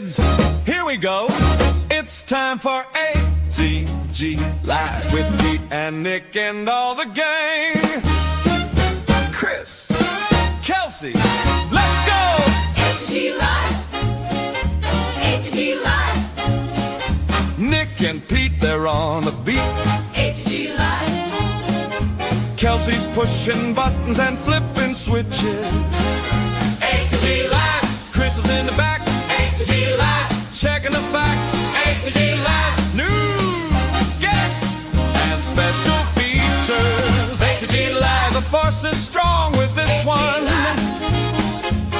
kids, here we go. It's time for ATG Live with Pete and Nick and all the gang. Chris, Kelsey, let's go. ATG Live. ATG Live. Nick and Pete, they're on the beat. ATG Live. Kelsey's pushing buttons and flipping switches. ATG Live. Chris is in the back. ATG Live. Checking the facts. ATG Live. News, guests, and special features. ATG Live. The force is strong with this one.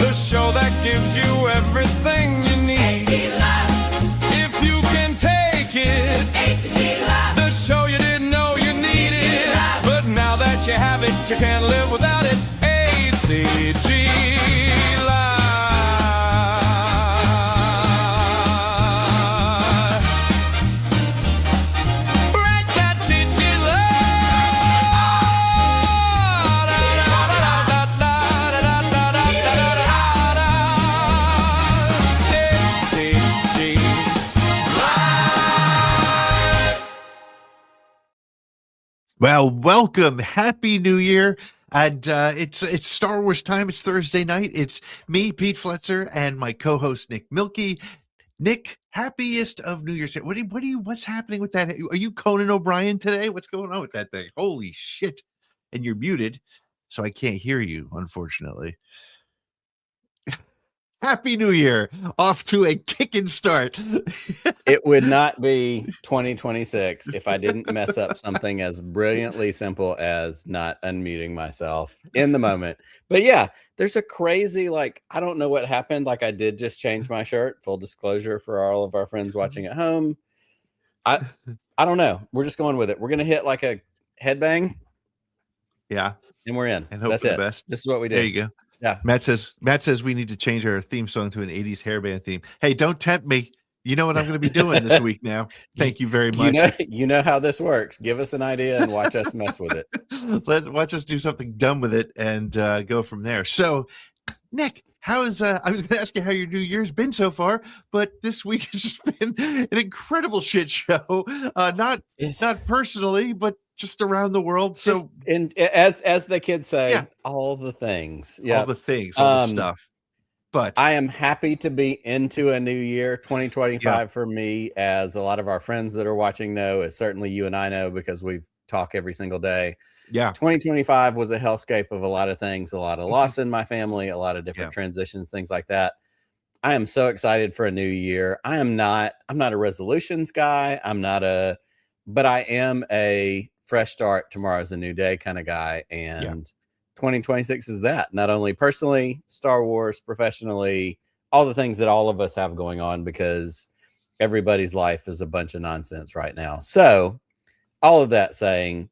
The show that gives you everything you need. ATG Live. If you can take it. ATG Live. The show you didn't know you needed. But now that you have it, you can't live without it. ATG Live. Break that ATG Well, welcome. Happy New Year. And it's Star Wars time. It's Thursday night. It's me, Pete Fletzer, and my co-host Nick Milkey. Nick, happiest of New Year's. What's happening with that? Are you Conan O'Brien today? What's going on with that thing? Holy shit. And you're muted, so I can't hear you, unfortunately. Happy New Year. Off to a kicking start. It would not be 2026 if I didn't mess up something as brilliantly simple as not unmuting myself in the moment. But yeah, there's a crazy, I don't know what happened. I did just change my shirt. Full disclosure for all of our friends watching at home. I don't know. We're just going with it. We're going to hit a headbang. Yeah. And we're in. And hope That's for the it. best. This is what we did. There you go. Yeah. Matt says we need to change our theme song to an 80s hairband theme. Hey, don't tempt me. You know what I'm going to be doing this week now. Thank you very much. You know how this works. Give us an idea and watch us mess with it. Watch us do something dumb with it and go from there. So, Nick, I was going to ask you how your New Year's been so far, but this week has just been an incredible shit show. Not personally, but just around the world. So, as the kids say, yeah. all the things, yeah, all the things, all the stuff. But I am happy to be into a new year. 2025 for me, as a lot of our friends that are watching know, as certainly you and I know because we talk every single day. Yeah, 2025 was a hellscape of a lot of things, a lot of loss in my family, a lot of different transitions, things like that. I am so excited for a new year. I'm not a resolutions guy. But I am a fresh start, tomorrow's a new day kind of guy. And 2026 is that. Not only personally, Star Wars, professionally, all the things that all of us have going on, because everybody's life is a bunch of nonsense right now. So all of that saying,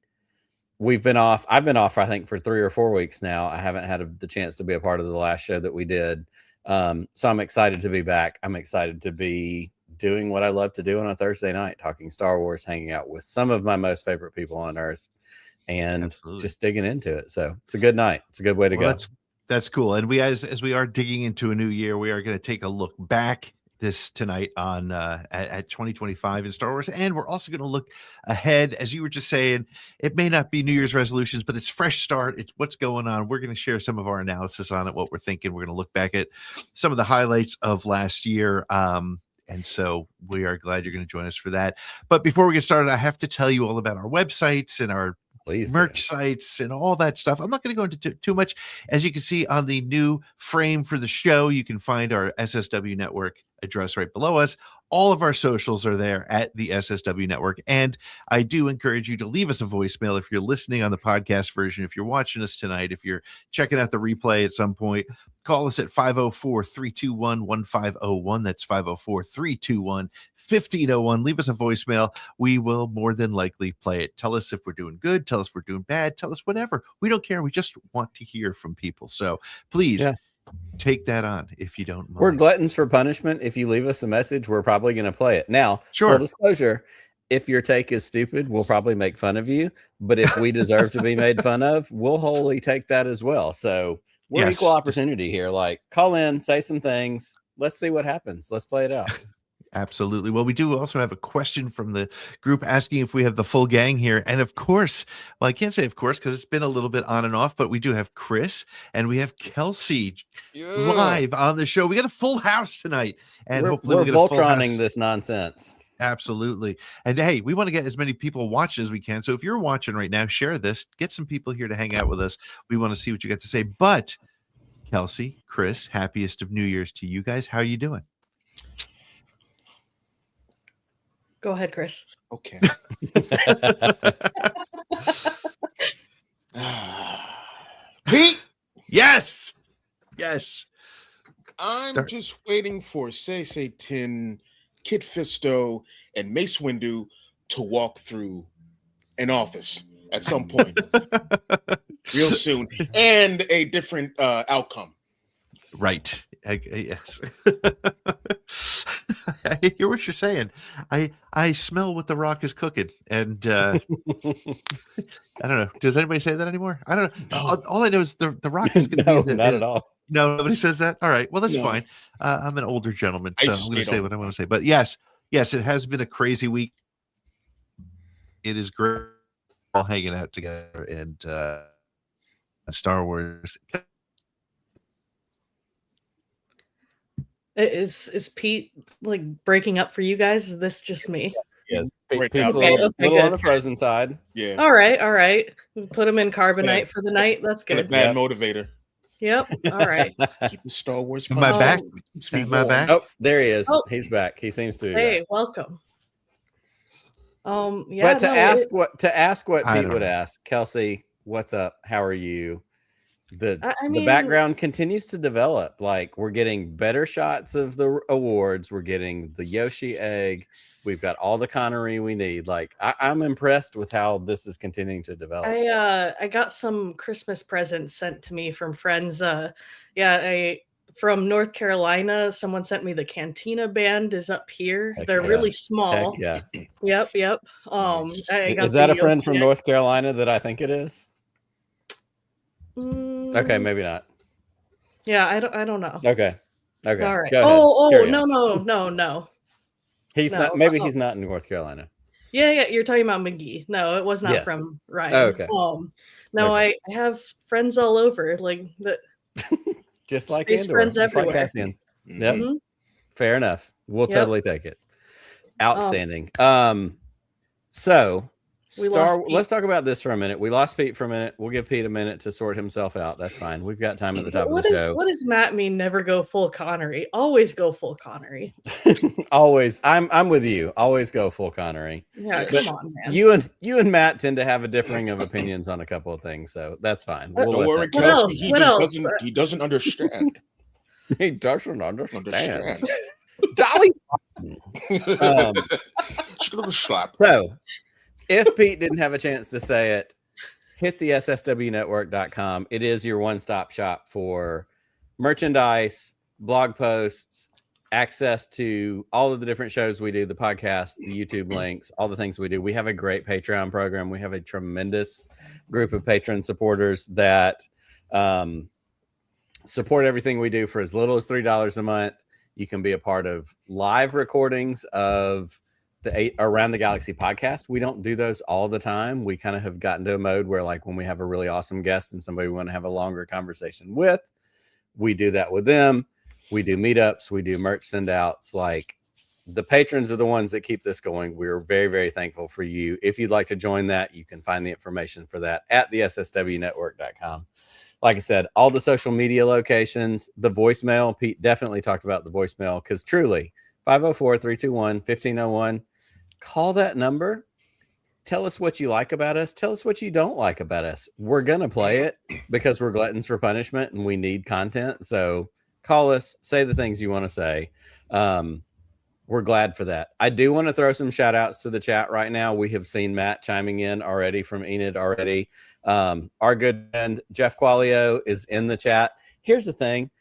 I've been off, I think, for 3 or 4 weeks now. I haven't had the chance to be a part of the last show that we did. So I'm excited to be back. I'm excited to be doing what I love to do on a Thursday night, talking Star Wars, hanging out with some of my most favorite people on earth, and just digging into it. So it's a good night. It's a good way to go. That's cool. And we, as we are digging into a new year, we are going to take a look back tonight on at 2025 in Star Wars, and we're also going to look ahead. As you were just saying, it may not be New Year's resolutions, but it's fresh start. It's what's going on. We're going to share some of our analysis on it, what we're thinking. We're going to look back at some of the highlights of last year. And so we are glad you're going to join us for that. But before we get started, I have to tell you all about our websites and our merch sites and all that stuff. I'm not going to go into too much. As you can see on the new frame for the show, you can find our SSW network address right below us. All of our socials are there at the SSW network. And I do encourage you to leave us a voicemail if you're listening on the podcast version, if you're watching us tonight, if you're checking out the replay at some point. Call us at 504-321-1501. That's 504-321-1501. Leave us a voicemail. We will more than likely play it. Tell us if we're doing good. Tell us if we're doing bad. Tell us whatever. We don't care. We just want to hear from people. So please take that on if you don't mind. We're gluttons for punishment. If you leave us a message, we're probably going to play it. Now, full disclosure, if your take is stupid, we'll probably make fun of you. But if we deserve to be made fun of, we'll wholly take that as well. So we're equal opportunity here. Like, call in, say some things. let's see what happens. Let's play it out. Absolutely. Well, we do also have a question from the group asking if we have the full gang here. And of course, well, I can't say of course because it's been a little bit on and off, but we do have Chris and we have Kelsey live on the show. We got a full house tonight. And hopefully we're get a full Voltroning house. this nonsense. Absolutely. And hey, we want to get as many people watching as we can. So if you're watching right now, share this, get some people here to hang out with us. We want to see what you got to say. But Kelsey, Chris, happiest of New Year's to you guys. How are you doing? Go ahead, Chris. Okay. Pete, Yes. I'm just waiting for Say 10, Kit Fisto, and Mace Windu to walk through an office at some point real soon, and a different outcome. Right. Yes. I hear what you're saying. I smell what the Rock is cooking, and I don't know. Does anybody say that anymore? I don't know. All I know is the Rock is going to No, be not at all. No, nobody says that. All right. Well, that's No. fine. I'm an older gentleman, I so I'm going to say what I want to say. But yes, it has been a crazy week. It is great all hanging out together and Star Wars. Is Pete like breaking up for you guys? Is this just me? Yes, Break Pete's out. a little, Okay, little on good. the frozen side. Yeah. All right. Put him in carbonite Yeah. for the night. That's And a good. bad motivator. Yep. All right. Keep the Star Wars. Am I punch. back? Keeps me Am I warm. back? Oh, there he is. Oh. He's back. He seems to be Hey, back. welcome. Yeah. But to no, ask what I Pete don't would know. ask, Kelsey, what's up? How are you? The I mean, background continues to develop. Like, we're getting better shots of the awards. We're getting the Yoshi egg. We've got all the Connery we need. Like, I'm impressed with how this is continuing to develop. I got some Christmas presents sent to me from friends. From North Carolina, someone sent me the Cantina band is up here. Heck They're yeah. really small. Heck yeah. Yep. Nice. I got Is that the a friend from Yoshi North Carolina that I think it is? egg. Okay, maybe not. Yeah, I don't know. Okay. All right. Go ahead. Oh, Carry on. no. He's No. not. Maybe he's not in North Carolina. Yeah, you're talking about McGee. No, it was not Yes. from Ryan. Oh, okay. No, Okay. I have friends all over, like the Just like Space Andor. friends Just like everywhere. Cassian. Mhm. Yep. Mhm. Fair enough. We'll Yep. totally take it. Outstanding. So We lost Pete. let's talk about this for a minute. We lost Pete for a minute. We'll give Pete a minute to sort himself out. That's fine. We've got time at the top of the show. What does Matt mean? Never go full Connery. Always go full Connery. Always. I'm with you. Always go full Connery. Yeah, But come on, man. You and Matt tend to have a differing of opinions on a couple of things, so that's fine. We'll Don't let worry, that What slide. else? Kelsey. What else? He doesn't understand. He doesn't understand. Understand. Dolly. Just gonna slap. So, if Pete didn't have a chance to say it, hit the sswnetwork.com. It is your one-stop shop for merchandise, blog posts, access to all of the different shows we do, the podcast, the YouTube links, all the things we do. We have a great Patreon program. We have a tremendous group of patron supporters that support everything we do for as little as $3 a month. You can be a part of live recordings of the Around the Galaxy podcast. We don't do those all the time. We kind of have gotten to a mode where, like, when we have a really awesome guest and somebody we want to have a longer conversation with, we do that with them. We do meetups. We do merch send outs. Like, the patrons are the ones that keep this going. We're very, very thankful for you. If you'd like to join that, you can find the information for that at the sswnetwork.com. Like I said, all the social media locations, the voicemail. Pete definitely talked about the voicemail because truly, 504-321-1501. Call that number. Tell us what you like about us. Tell us what you don't like about us. We're going to play it because we're gluttons for punishment and we need content. So call us, say the things you want to say. We're glad for that. I do want to throw some shout outs to the chat right now. We have seen Matt chiming in already from Enid already. Our good friend Jeff Qualio is in the chat. Here's the thing.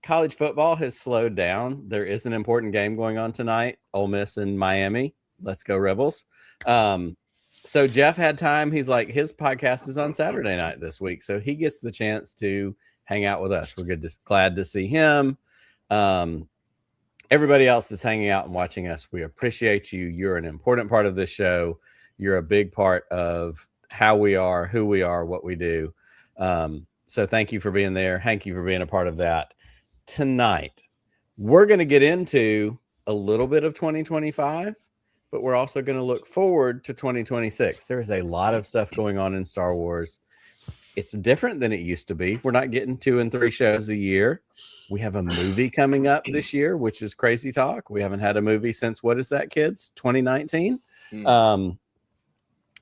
College football has slowed down. There is an important game going on tonight. Ole Miss and Miami. Let's go Rebels. So Jeff had time. He's like, his podcast is on Saturday night this week. So he gets the chance to hang out with us. We're glad to see him. everybody else that's hanging out and watching us, we appreciate you. You're an important part of this show. You're a big part of how we are, who we are, what we do. So thank you for being there. Thank you for being a part of that. Tonight, we're going to get into a little bit of 2025, but we're also going to look forward to 2026. There is a lot of stuff going on in Star Wars. It's different than it used to be. We're not getting 2 and 3 shows a year. We have a movie coming up this year, which is crazy talk. We haven't had a movie since, what is that, kids? 2019.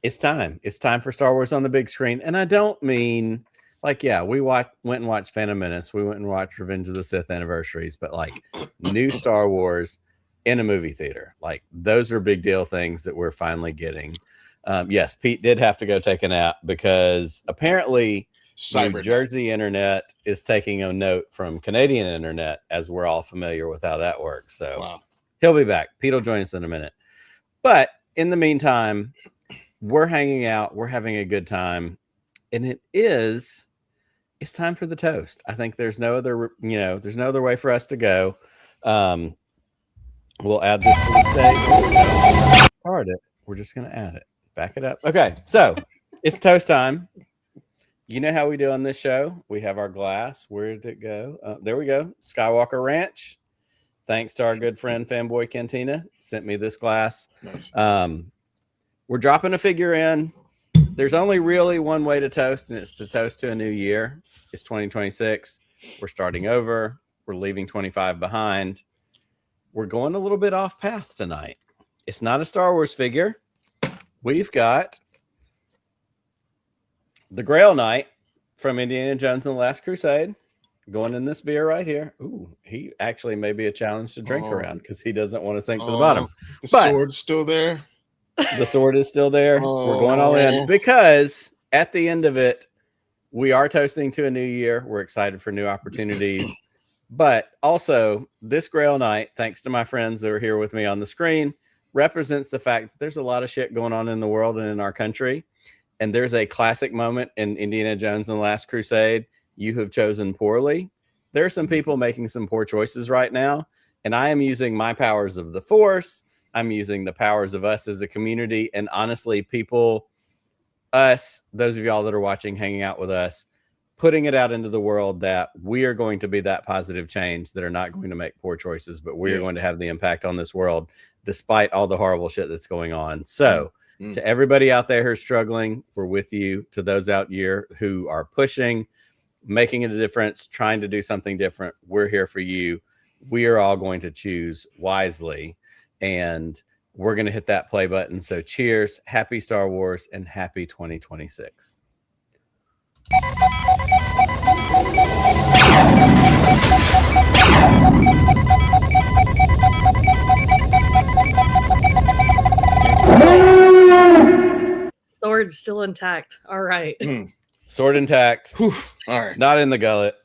It's time. It's time for Star Wars on the big screen. And I don't mean like, yeah, we went and watched Phantom Menace. We went and watched Revenge of the Sith anniversaries, but like new Star Wars in a movie theater. Like those are big deal things that we're finally getting. Yes, Pete did have to go take a nap because apparently New Jersey internet is taking a note from Canadian internet, as we're all familiar with how that works. So he'll be back. Pete will join us in a minute. But in the meantime, we're hanging out. We're having a good time. And it's time for the toast. I think there's no other, there's no other way for us to go. We'll add this to the stage. Start it. We're just going to add it. Back it up. Okay. So it's toast time. You know how we do on this show. We have our glass. Where did it go? There we go. Skywalker Ranch. Thanks to our good friend Fanboy Cantina. Sent me this glass. Nice. We're dropping a figure in. There's only really one way to toast, and it's to toast to a new year. It's 2026. We're starting over. We're leaving 25 behind. We're going a little bit off path tonight. It's not a Star Wars figure. We've got the Grail Knight from Indiana Jones and the Last Crusade going in this beer right here. Ooh, he actually may be a challenge to drink around because he doesn't want to sink to the bottom. The sword's still there. The sword is still there. We're going all in because at the end of it, we are toasting to a new year. We're excited for new opportunities. But also, this Grail Knight, thanks to my friends that are here with me on the screen, represents the fact that there's a lot of shit going on in the world and in our country. And there's a classic moment in Indiana Jones and the Last Crusade. You have chosen poorly. There are some people making some poor choices right now. And I am using my powers of the Force. I'm using the powers of us as a community. And honestly, those of y'all that are watching, hanging out with us, putting it out into the world that we are going to be that positive change, that are not going to make poor choices, but we are going to have the impact on this world despite all the horrible shit that's going on. So to everybody out there who's struggling, we're with you. To those out here who are pushing, making a difference, trying to do something different, we're here for you. We are all going to choose wisely, and we're going to hit that play button. So cheers, happy Star Wars, and happy 2026. Sword still intact. All right. Sword intact. Whew. All right. Not in the gullet.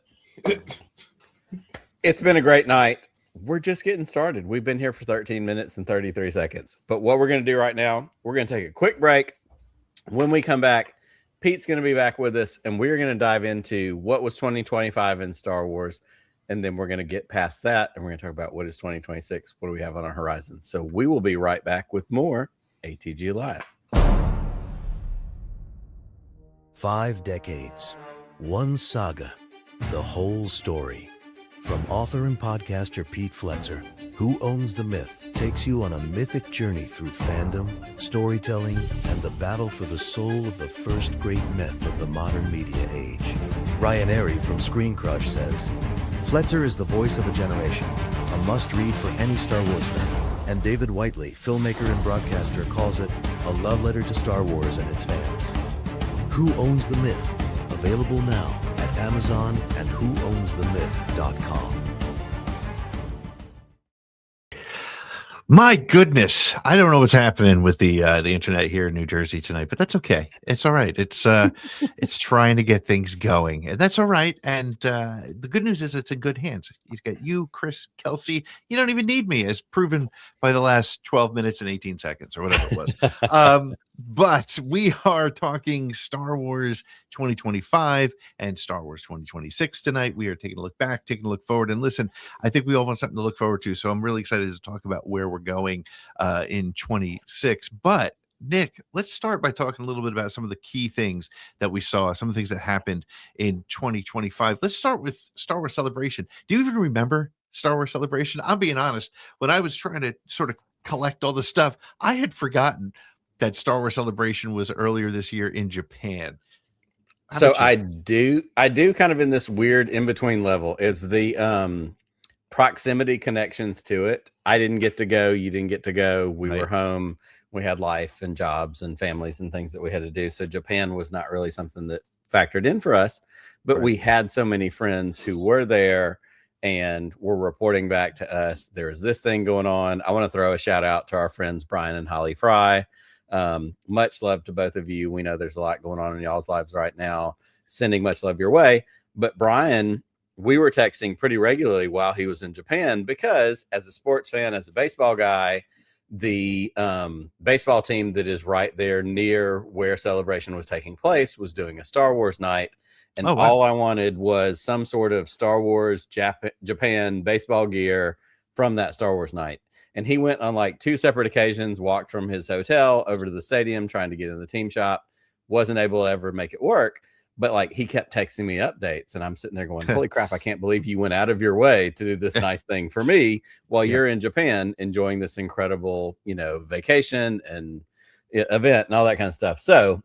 It's been a great night. We're just getting started. We've been here for 13 minutes and 33 seconds. But what we're going to do right now, we're going to take a quick break. When we come back, Pete's going to be back with us, and we're going to dive into what was 2025 in Star Wars. And then we're going to get past that, and we're going to talk about what is 2026. What do we have on our horizon? So we will be right back with more ATG Live. 5 decades, one saga, the whole story. From author and podcaster Pete Fletzer, Who Owns the Myth, takes you on a mythic journey through fandom, storytelling, and the battle for the soul of the first great myth of the modern media age. Ryan Airy from Screen Crush says, Fletzer is the voice of a generation, a must-read for any Star Wars fan. And David Whiteley, filmmaker and broadcaster, calls it a love letter to Star Wars and its fans. Who Owns the Myth? Available now at Amazon and whoownsthemyth.com. My goodness, I don't know what's happening with the internet here in New Jersey tonight, but that's okay. It's all right. It's it's trying to get things going, and that's all right. And the good news is it's in good hands. You got you, Chris, Kelsey. You don't even need me, as proven by the last 12 minutes and 18 seconds or whatever it was. But we are talking Star Wars 2025 and Star Wars 2026 tonight. We are taking a look back, taking a look forward. And listen, I think we all want something to look forward to. So I'm really excited to talk about where we're going in 26. But Nick, let's start by talking a little bit about some of the key things that we saw, some of the things that happened in 2025. Let's start with Star Wars Celebration. Do you even remember Star Wars Celebration? I'm being honest. When I was trying to sort of collect all the stuff, I had forgotten that Star Wars Celebration was earlier this year in Japan. So I do kind of in this weird in-between level is the proximity connections to it. I didn't get to go. You didn't get to go. We were home. We had life and jobs and families and things that we had to do. So Japan was not really something that factored in for us, but we had so many friends who were there and were reporting back to us. There's this thing going on. I want to throw a shout out to our friends, Brian and Holly Fry. Much love to both of you. We know there's a lot going on in y'all's lives right now. Sending much love your way. But Brian, we were texting pretty regularly while he was in Japan because as a sports fan, as a baseball guy, the baseball team that is right there near where Celebration was taking place was doing a Star Wars night. And all I wanted was some sort of Star Wars Japan baseball gear from that Star Wars night. And he went on like 2 separate occasions, walked from his hotel over to the stadium, trying to get in the team shop, wasn't able to ever make it work. But like he kept texting me updates and I'm sitting there going, holy crap, I can't believe you went out of your way to do this nice thing for me while you're in Japan enjoying this incredible, vacation and event and all that kind of stuff. So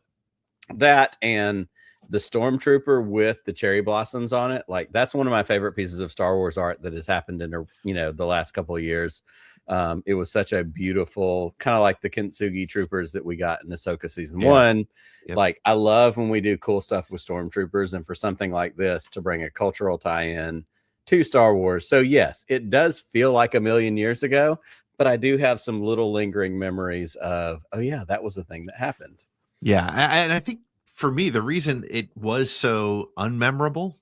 that and the Stormtrooper with the cherry blossoms on it, like that's one of my favorite pieces of Star Wars art that has happened in, the last couple of years. It was such a beautiful, kind of like the Kintsugi troopers that we got in Ahsoka season 1. Yep. Like I love when we do cool stuff with stormtroopers, and for something like this to bring a cultural tie-in to Star Wars. So yes, it does feel like a million years ago, but I do have some little lingering memories of, oh yeah, that was the thing that happened. Yeah. And I think for me, the reason it was so unmemorable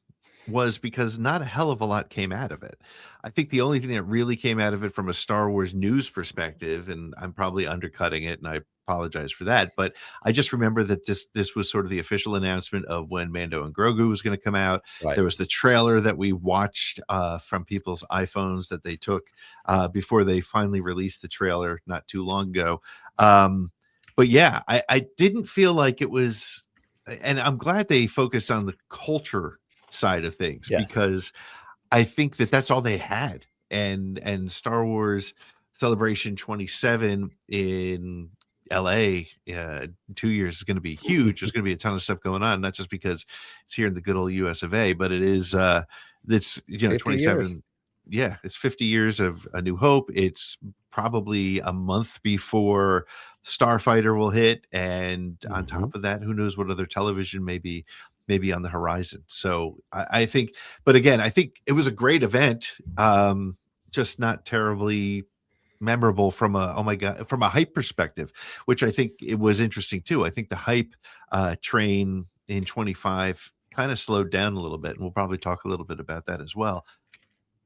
was because not a hell of a lot came out of it. I think the only thing that really came out of it from a Star Wars news perspective, and I'm probably undercutting it and I apologize for that, but I just remember that this was sort of the official announcement of when Mando and Grogu was going to come out. There was the trailer that we watched from people's iPhones that they took before they finally released the trailer not too long ago. But yeah, I didn't feel like it was, and I'm glad they focused on the culture side of things because I think that that's all they had. And Star Wars Celebration 27 in LA 2 years is going to be huge. There's going to be a ton of stuff going on, not just because it's here in the good old US of A, but it is it's 27 years. Yeah, it's 50 years of A New Hope. It's probably a month before Starfighter will hit, and on top of that, who knows what other television may be on the horizon. So I think, but again, I think it was a great event, just not terribly memorable from a hype perspective, which I think it was interesting too. I think the hype train in 25 kind of slowed down a little bit, and we'll probably talk a little bit about that as well.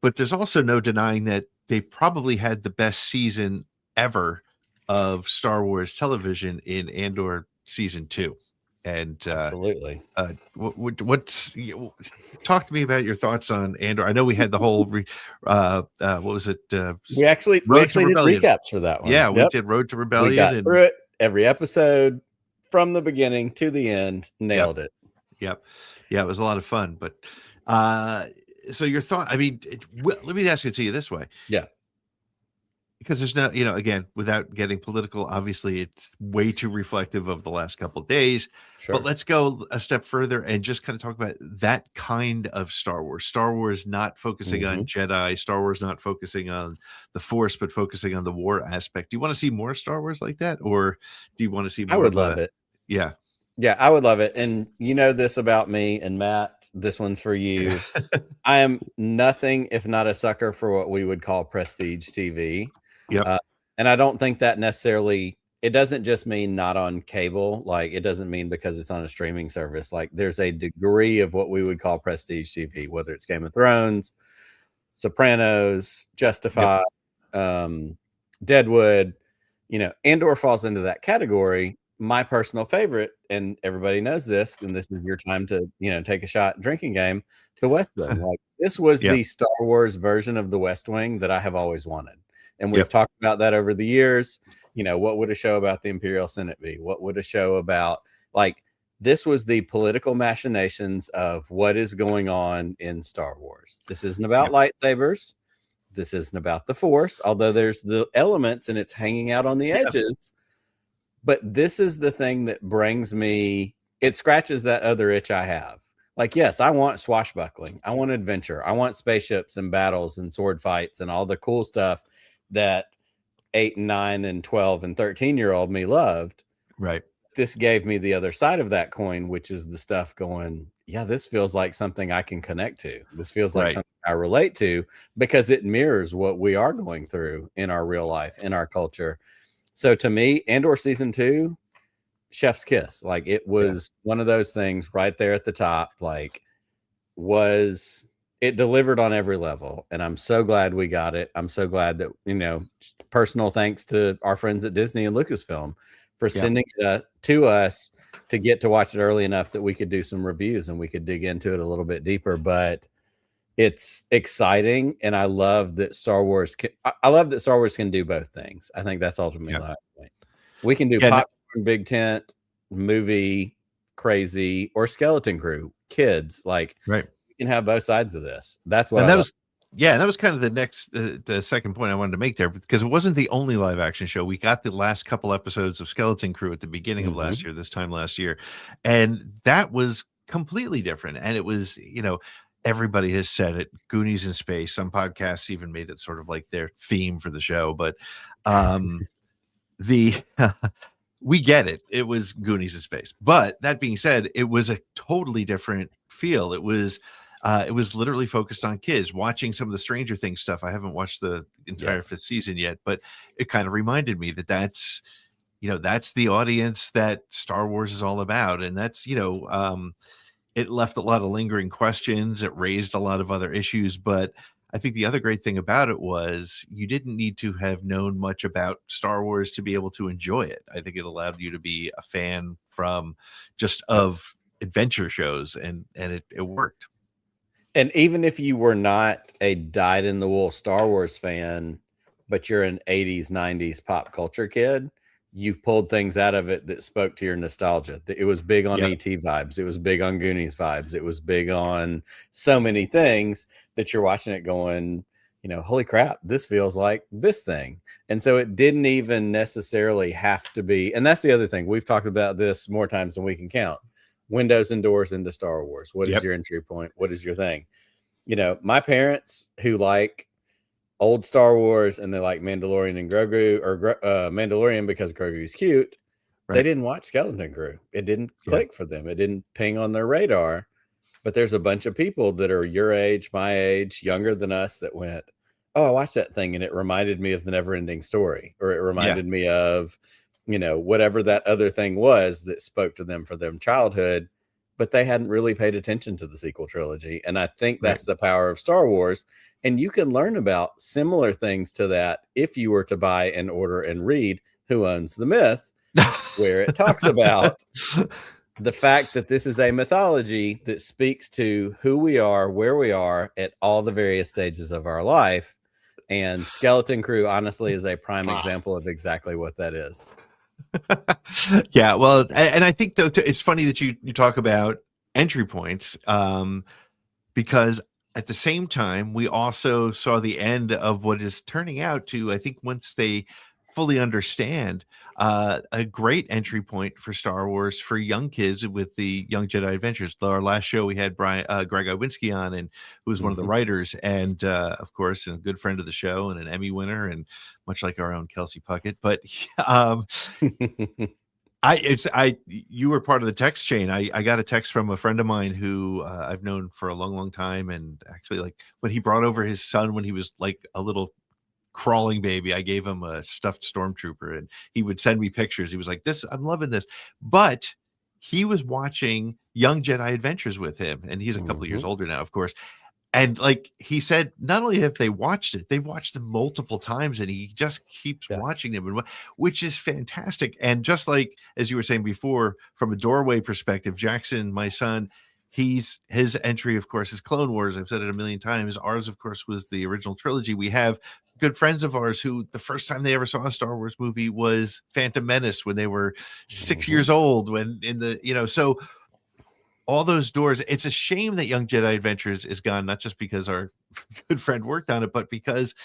But there's also no denying that they probably had the best season ever of Star Wars television in Andor season 2. And absolutely, what's talk to me about your thoughts on Andor? I know we had the whole what was it? We actually did recaps for that one. Yeah, we did Road to Rebellion. We got through it every episode from the beginning to the end. Nailed it. Yep. Yeah, it was a lot of fun. But so your thought? I mean, let me ask it to you this way. Yeah. Because there's no, again, without getting political, obviously it's way too reflective of the last couple of days. Sure. But let's go a step further and just kind of talk about that kind of Star Wars not focusing on Jedi, Star Wars not focusing on the Force, but focusing on the war aspect. Do you want to see more Star Wars like that? Or do you want to see more? I would love it. Yeah. Yeah, I would love it. And you know this about me and Matt, this one's for you. I am nothing if not a sucker for what we would call prestige TV. Yeah. And I don't think that necessarily, it doesn't just mean not on cable. Like it doesn't mean because it's on a streaming service. Like there's a degree of what we would call prestige TV, whether it's Game of Thrones, Sopranos, Justified, Deadwood, Andor falls into that category. my personal favorite, and everybody knows this, and this is your time to, take a shot drinking game, the West Wing. Like, this was Yeah. the Star Wars version of the West Wing that I have always wanted. And we've Yep. talked about that over the years. What would a show about the Imperial Senate be? What would a show about, like, this was the political machinations of what is going on in Star Wars. This isn't about lightsabers. This isn't about the Force, although there's the elements and it's hanging out on the edges. But this is the thing that brings me, it scratches that other itch I have. Like, yes, I want swashbuckling. I want adventure. I want spaceships and battles and sword fights and all the cool stuff that 8 and 9 and 12 and 13-year-old me loved. Right. This gave me the other side of that coin, which is the stuff going, yeah, this feels like something I can connect to. This feels like something I relate to, because it mirrors what we are going through in our real life, in our culture. So to me, Andor season 2, chef's kiss. Like, it was one of those things right there at the top. Like, it delivered on every level, and I'm so glad we got it. I'm so glad that, personal thanks to our friends at Disney and Lucasfilm for sending it to us to get to watch it early enough that we could do some reviews and we could dig into it a little bit deeper. But it's exciting, and I love that Star Wars can do both things. I think that's ultimately the point. We can do popcorn, big tent, movie, crazy, or skeleton crew, kids. Like, we can have both sides of this. That's what that was kind of the second point I wanted to make there, because it wasn't the only live action show. We got the last couple episodes of Skeleton Crew at the beginning of this time last year, and that was completely different. And it was, everybody has said it, Goonies in space. Some podcasts even made it sort of like their theme for the show, but we get it. It was Goonies in space. But that being said, it was a totally different feel. It was literally focused on kids watching some of the Stranger Things stuff. I haven't watched the entire 5th season yet, but it kind of reminded me that that's the audience that Star Wars is all about. And that's, it left a lot of lingering questions. It raised a lot of other issues, but I think the other great thing about it was you didn't need to have known much about Star Wars to be able to enjoy it. I think it allowed you to be a fan of adventure shows, and it worked. And even if you were not a dyed-in-the-wool Star Wars fan, but you're an 80s, 90s pop culture kid, you pulled things out of it that spoke to your nostalgia. It was big on ET vibes. It was big on Goonies vibes. It was big on so many things that you're watching it going, holy crap, this feels like this thing. And so it didn't even necessarily have to be. And that's the other thing. We've talked about this more times than we can count. Windows and doors into Star Wars. What is your entry point? What is your thing? My parents, who like old Star Wars and they like Mandalorian and Grogu, or Mandalorian because Grogu is cute, they didn't watch Skeleton Crew. It didn't click for them. It didn't ping on their radar. But there's a bunch of people that are your age, my age, younger than us, that went, oh, I watched that thing and it reminded me of the Neverending Story, or it reminded me of, whatever that other thing was that spoke to them for their childhood, but they hadn't really paid attention to the sequel trilogy. And I think that's the power of Star Wars. And you can learn about similar things to that if you were to buy and order and read Who Owns the Myth, where it talks about the fact that this is a mythology that speaks to who we are, where we are at all the various stages of our life. And Skeleton Crew, honestly, is a prime example of exactly what that is. Yeah, well, and I think, though, it's funny that you talk about entry points, because at the same time, we also saw the end of what is turning out to, I think, once they fully understand, a great entry point for Star Wars for young kids with the Young Jedi Adventures. Our last show, we had Greg Iwinski on, and who was one of the writers, and of course, a good friend of the show and an Emmy winner, and much like our own Kelsey Puckett. But you were part of the text chain. I got a text from a friend of mine who I've known for a long, long time, and actually, like, when he brought over his son when he was like a little crawling baby, I gave him a stuffed stormtrooper, and he would send me pictures. He was like, I'm loving this. But he was watching Young Jedi Adventures with him, and he's a couple of years older now, of course. And like he said, not only have they watched it, they've watched them multiple times, and he just keeps Yeah. watching them, which is fantastic. And just like as you were saying before, from a doorway perspective, Jackson, my son, his entry, of course, is Clone Wars. I've said it a million times. Ours, of course, was the original trilogy. We have good friends of ours who the first time they ever saw a Star Wars movie was Phantom Menace when they were 6 years old. When in the so all those doors. It's a shame that Young Jedi Adventures is gone, not just because our good friend worked on it, but because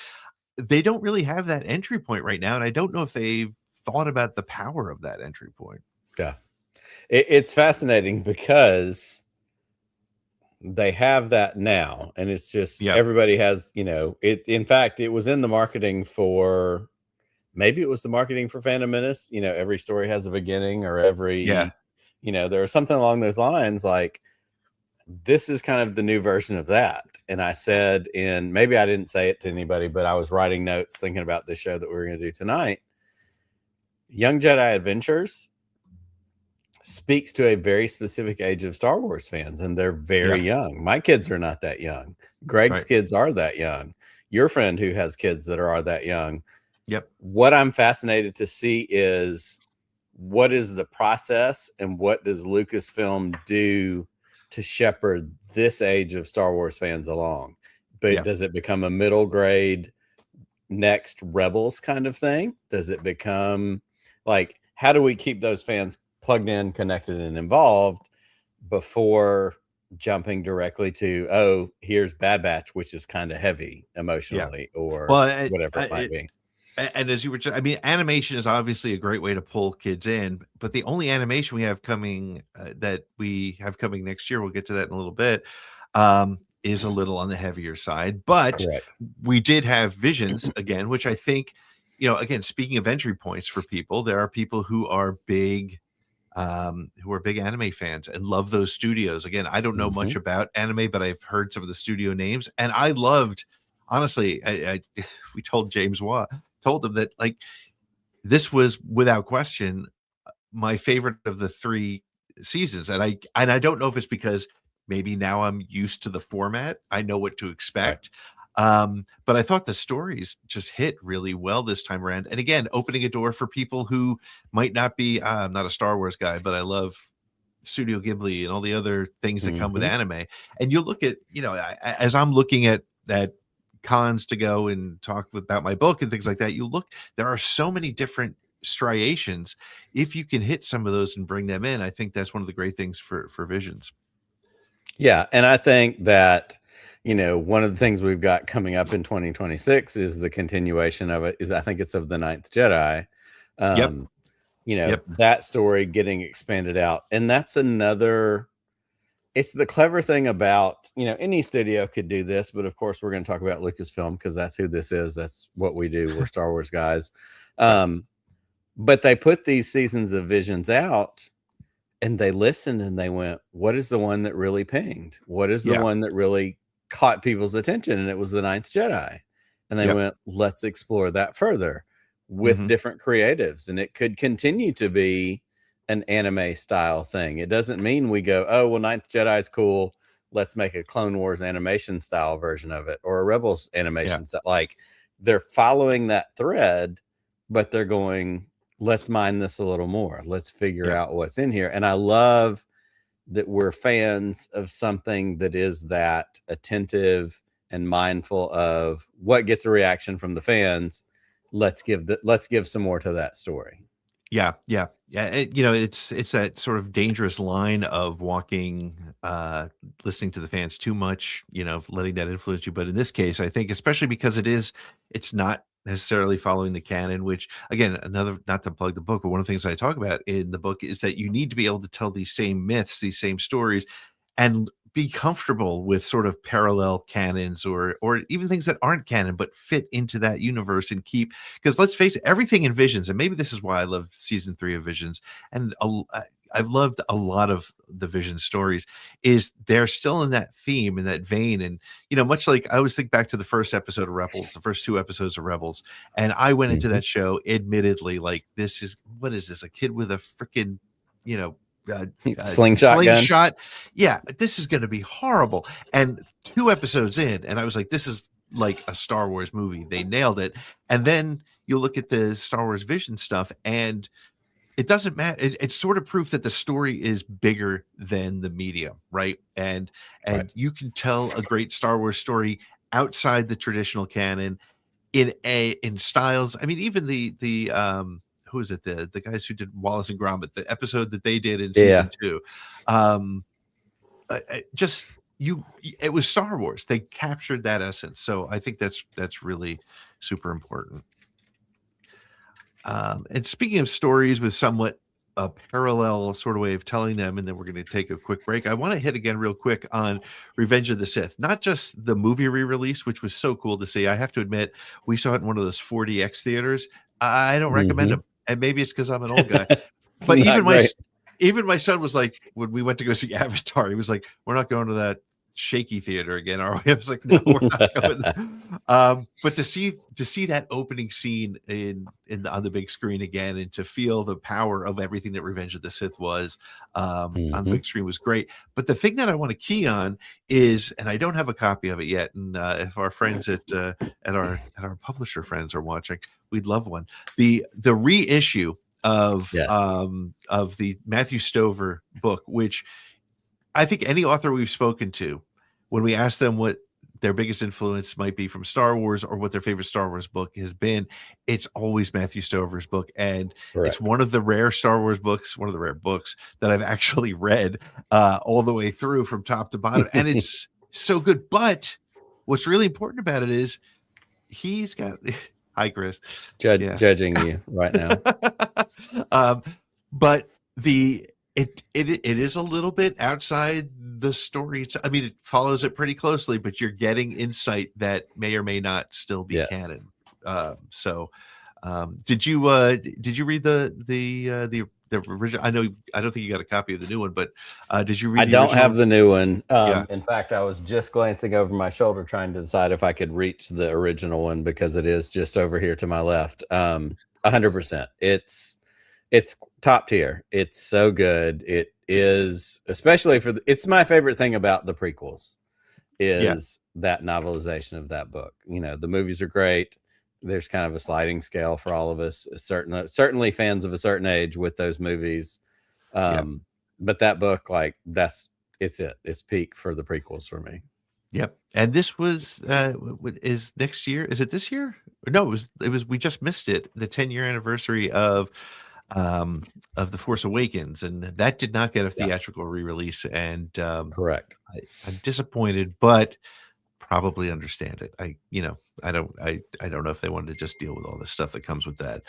they don't really have that entry point right now. And I don't know if they've thought about the power of that entry point. Yeah. It's fascinating because they have that now. And it's just everybody has, it. In fact, it was in the marketing for, maybe it was the marketing for Phantom Menace. Every story has a beginning, or every there was something along those lines. Like, this is kind of the new version of that. And I said, maybe I didn't say it to anybody, but I was writing notes thinking about this show that we were going to do tonight. Young Jedi Adventures speaks to a very specific age of Star Wars fans, and they're very young. My kids are not that young. Greg's kids are that young. Your friend who has kids that are that young. Yep. What I'm fascinated to see is, what is the process, and what does Lucasfilm do to shepherd this age of Star Wars fans along? But does it become a middle grade next Rebels kind of thing? Does it become like, how do we keep those fans plugged in, connected, and involved before jumping directly to, oh, here's Bad Batch, which is kind of heavy emotionally, or whatever it might be. And as you were just, I mean, animation is obviously a great way to pull kids in, but the only animation we have coming next year, we'll get to that in a little bit, is a little on the heavier side. But we did have Visions again, which I think, again, speaking of entry points for people, there are people who are big anime fans and love those studios. Again, I don't know much about anime, but I've heard some of the studio names, and I loved, honestly, we told James Watt, told him that, like, this was without question my favorite of the 3 seasons. And I don't know if it's because maybe now I'm used to the format, I know what to expect. But I thought the stories just hit really well this time around. And again, opening a door for people who might not be, I'm not a Star Wars guy, but I love Studio Ghibli and all the other things that come with anime. And you look at, as I'm looking at cons to go and talk about my book and things like that, there are so many different striations. If you can hit some of those and bring them in, I think that's one of the great things for Visions. Yeah. And I think that, one of the things we've got coming up in 2026 is the continuation of it, I think it's of the Ninth Jedi. That story getting expanded out. And that's it's the clever thing about, any studio could do this, but of course we're going to talk about Lucasfilm because that's who this is. That's what we do. We're Star Wars guys. But they put these seasons of Visions out, and they listened and they went, what is the one that really pinged? What is the one that really caught people's attention? And it was the Ninth Jedi. And they went, let's explore that further with different creatives. And it could continue to be an anime style thing. It doesn't mean we go, oh, well, Ninth Jedi is cool, let's make a Clone Wars animation style version of it, or a Rebels animation style. Like, they're following that thread, but they're going, let's mine this a little more. Let's figure out what's in here. And I love that we're fans of something that is that attentive and mindful of what gets a reaction from the fans. Let's give some more to that story. Yeah. It's that sort of dangerous line of walking, listening to the fans too much, letting that influence you. But in this case, I think, especially because it's not necessarily following the canon, which, again, not to plug the book, but one of the things I talk about in the book is that you need to be able to tell these same myths, these same stories, and be comfortable with sort of parallel canons or even things that aren't canon but fit into that universe, and because let's face it, everything in Visions, and maybe this is why I love season 3 of Visions, and I've loved a lot of the Vision stories, is they're still in that theme, in that vein. And, much like I always think back to the first episode of Rebels, the first 2 episodes of Rebels. And I went into that show, admittedly, like, what is this? A kid with a freaking, Slingshot gun. slingshot. Yeah, this is going to be horrible. And 2 episodes in, and I was like, this is like a Star Wars movie. They nailed it. And then you look at the Star Wars Vision stuff, and it doesn't matter. It's sort of proof that the story is bigger than the medium, right? And Right. you can tell a great Star Wars story outside the traditional canon in styles. I mean, even the who is it? The guys who did Wallace and Gromit, the episode that they did in season 2. Just it was Star Wars. They captured that essence. So I think that's really super important. And speaking of stories with somewhat a parallel sort of way of telling them, and then we're going to take a quick break. I want to hit again real quick on Revenge of the Sith, not just the movie re-release, which was so cool to see. I have to admit, we saw it in one of those 4DX theaters. I don't recommend them, and maybe it's because I'm an old guy. But even my son was like, when we went to go see Avatar, he was like, "We're not going to that shaky theater again, are we?" I was like, "No, we're not going there." But to see that opening scene on the big screen again, and to feel the power of everything that Revenge of the Sith was on the big screen was great. But the thing that I want to key on is, and I don't have a copy of it yet, and if our friends at our publisher friends are watching, we'd love one. The reissue of the Matthew Stover book, which I think any author we've spoken to, when we ask them what their biggest influence might be from Star Wars or what their favorite Star Wars book has been, it's always Matthew Stover's book. And it's one of the rare Star Wars books, one of the rare books that I've actually read all the way through from top to bottom. And it's so good. But what's really important about it is he's got... Hi, Chris. Judging you right now. But it is a little bit outside the story. I mean, it follows it pretty closely, but you're getting insight that may or may not still be canon. Did you read the original? I don't think you got a copy of the new one, but did you read? I don't have the new one. Yeah. In fact, I was just glancing over my shoulder trying to decide if I could reach the original one because it is just over here to my left. 100%. It's top tier. It's so good. It is, especially it's my favorite thing about the prequels is that novelization of that book. You know, the movies are great. There's kind of a sliding scale for all of us, certainly fans of a certain age with those movies. But that book, like it's peak for the prequels for me. Yep. And this was is next year. Is it this year? No, it was we just missed it. The 10-year anniversary of The Force Awakens, and that did not get a theatrical re-release. And correct. I'm disappointed, but probably understand it. I don't know if they wanted to just deal with all this stuff that comes with that.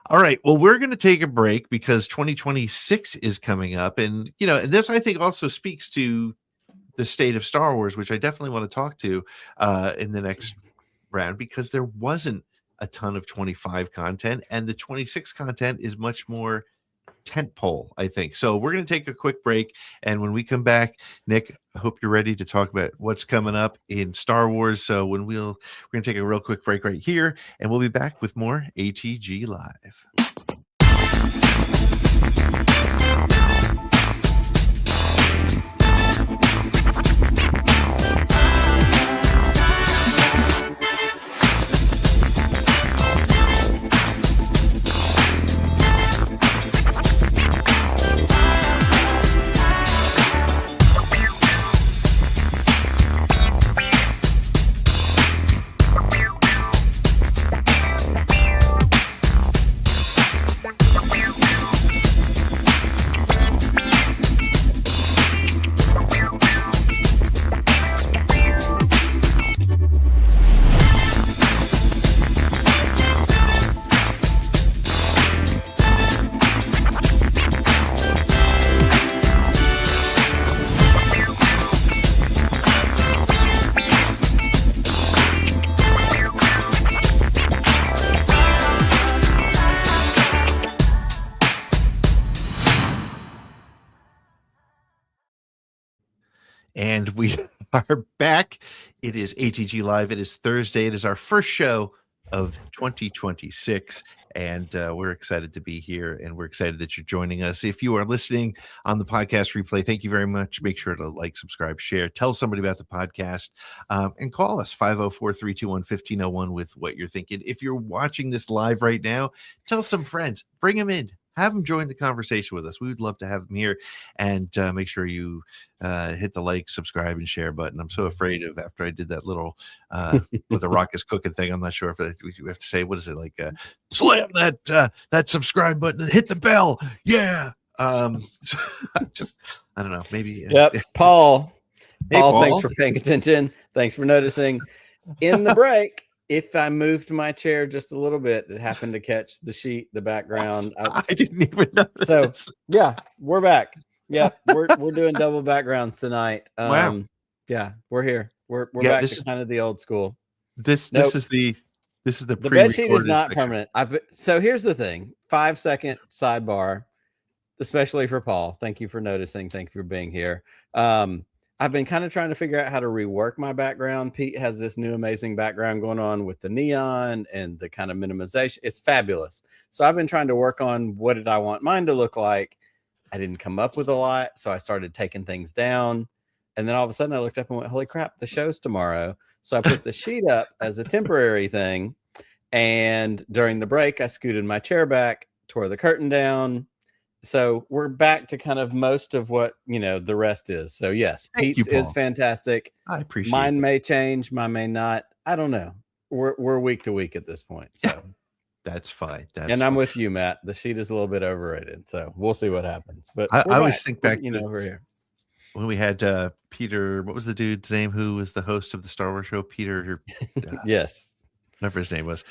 All right. Well, we're going to take a break because 2026 is coming up, and and this I think also speaks to the state of Star Wars, which I definitely want to talk to in the next round, because there wasn't a ton of 25 content, and the 26 content is much more tentpole, I think. So we're going to take a quick break, and when we come back, Nick, I hope you're ready to talk about what's coming up in Star Wars. So we're going to take a real quick break right here, and we'll be back with more ATG Live. And we are back. It is ATG Live. It is Thursday. It is our first show of 2026. And we're excited to be here, and we're excited that you're joining us. If you are listening on the podcast replay, thank you very much. Make sure to like, subscribe, share, tell somebody about the podcast, and call us 504-321-1501 with what you're thinking. If you're watching this live right now, tell some friends, bring them in. Have them join the conversation with us. We would love to have them here, and make sure you hit the like, subscribe, and share button. I'm so afraid of, after I did that little with the rock is cooking thing, I'm not sure if we have to say, what is it, like slam that subscribe button and hit the bell. Yeah. So I don't know, maybe Yep. Paul, Paul. thanks for paying attention. Thanks for noticing. In the break, if I moved my chair just a little bit, it happened to catch the sheet, the background. I didn't even know. So yeah, we're back. Yeah, we're doing double backgrounds tonight. Wow. Yeah, we're here. We're Yeah, back to kind of the old school. This Nope. is the The bed sheet is not permanent. So here's the thing: 5-second sidebar, especially for Paul. Thank you for noticing. Thank you for being here. I've been kind of trying to figure out how to rework my background. Pete has this new amazing background going on with the neon and the kind of minimization. It's fabulous. So I've been trying to work on what did I want mine to look like. I didn't come up with a lot, so I started taking things down. And then all of a sudden I looked up and went, holy crap, the show's tomorrow. So I put the sheet up as a temporary thing. And during the break, I scooted my chair back, tore the curtain down. So we're back to kind of most of what, the rest is. So yes, Thank Pete's you, Paul. is fantastic. I appreciate Mine it. may change, mine may not. I don't know. We're week to week at this point. So That's fine. and I'm with you, Matt. The sheet is a little bit overrated. So we'll see what happens. But I we're always back. think back to we're here. when we had Peter, what was the dude's name who was the host of the Star Wars show? Peter, Yes. whatever his name was.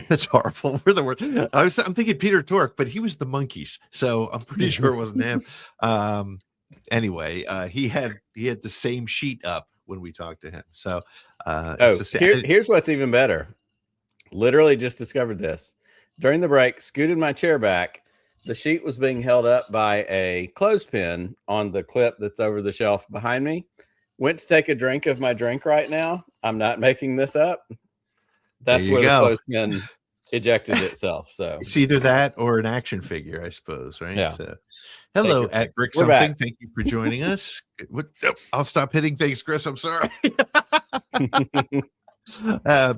That's horrible. We're the worst. I'm thinking Peter Tork, but he was the Monkeys, so I'm pretty sure it wasn't him. Anyway, he had the same sheet up when we talked to him. So here's what's even better. Literally just discovered this. During the break, scooted my chair back. The sheet was being held up by a clothespin on the clip that's over the shelf behind me. Went to take a drink of my drink right now. I'm not making this up. That's where the clothespin ejected itself. So it's either that or an action figure, I suppose, right? Yeah. So, hello at Brick We're Something. back. Thank you for joining us. I'll stop hitting things, Chris. I'm sorry.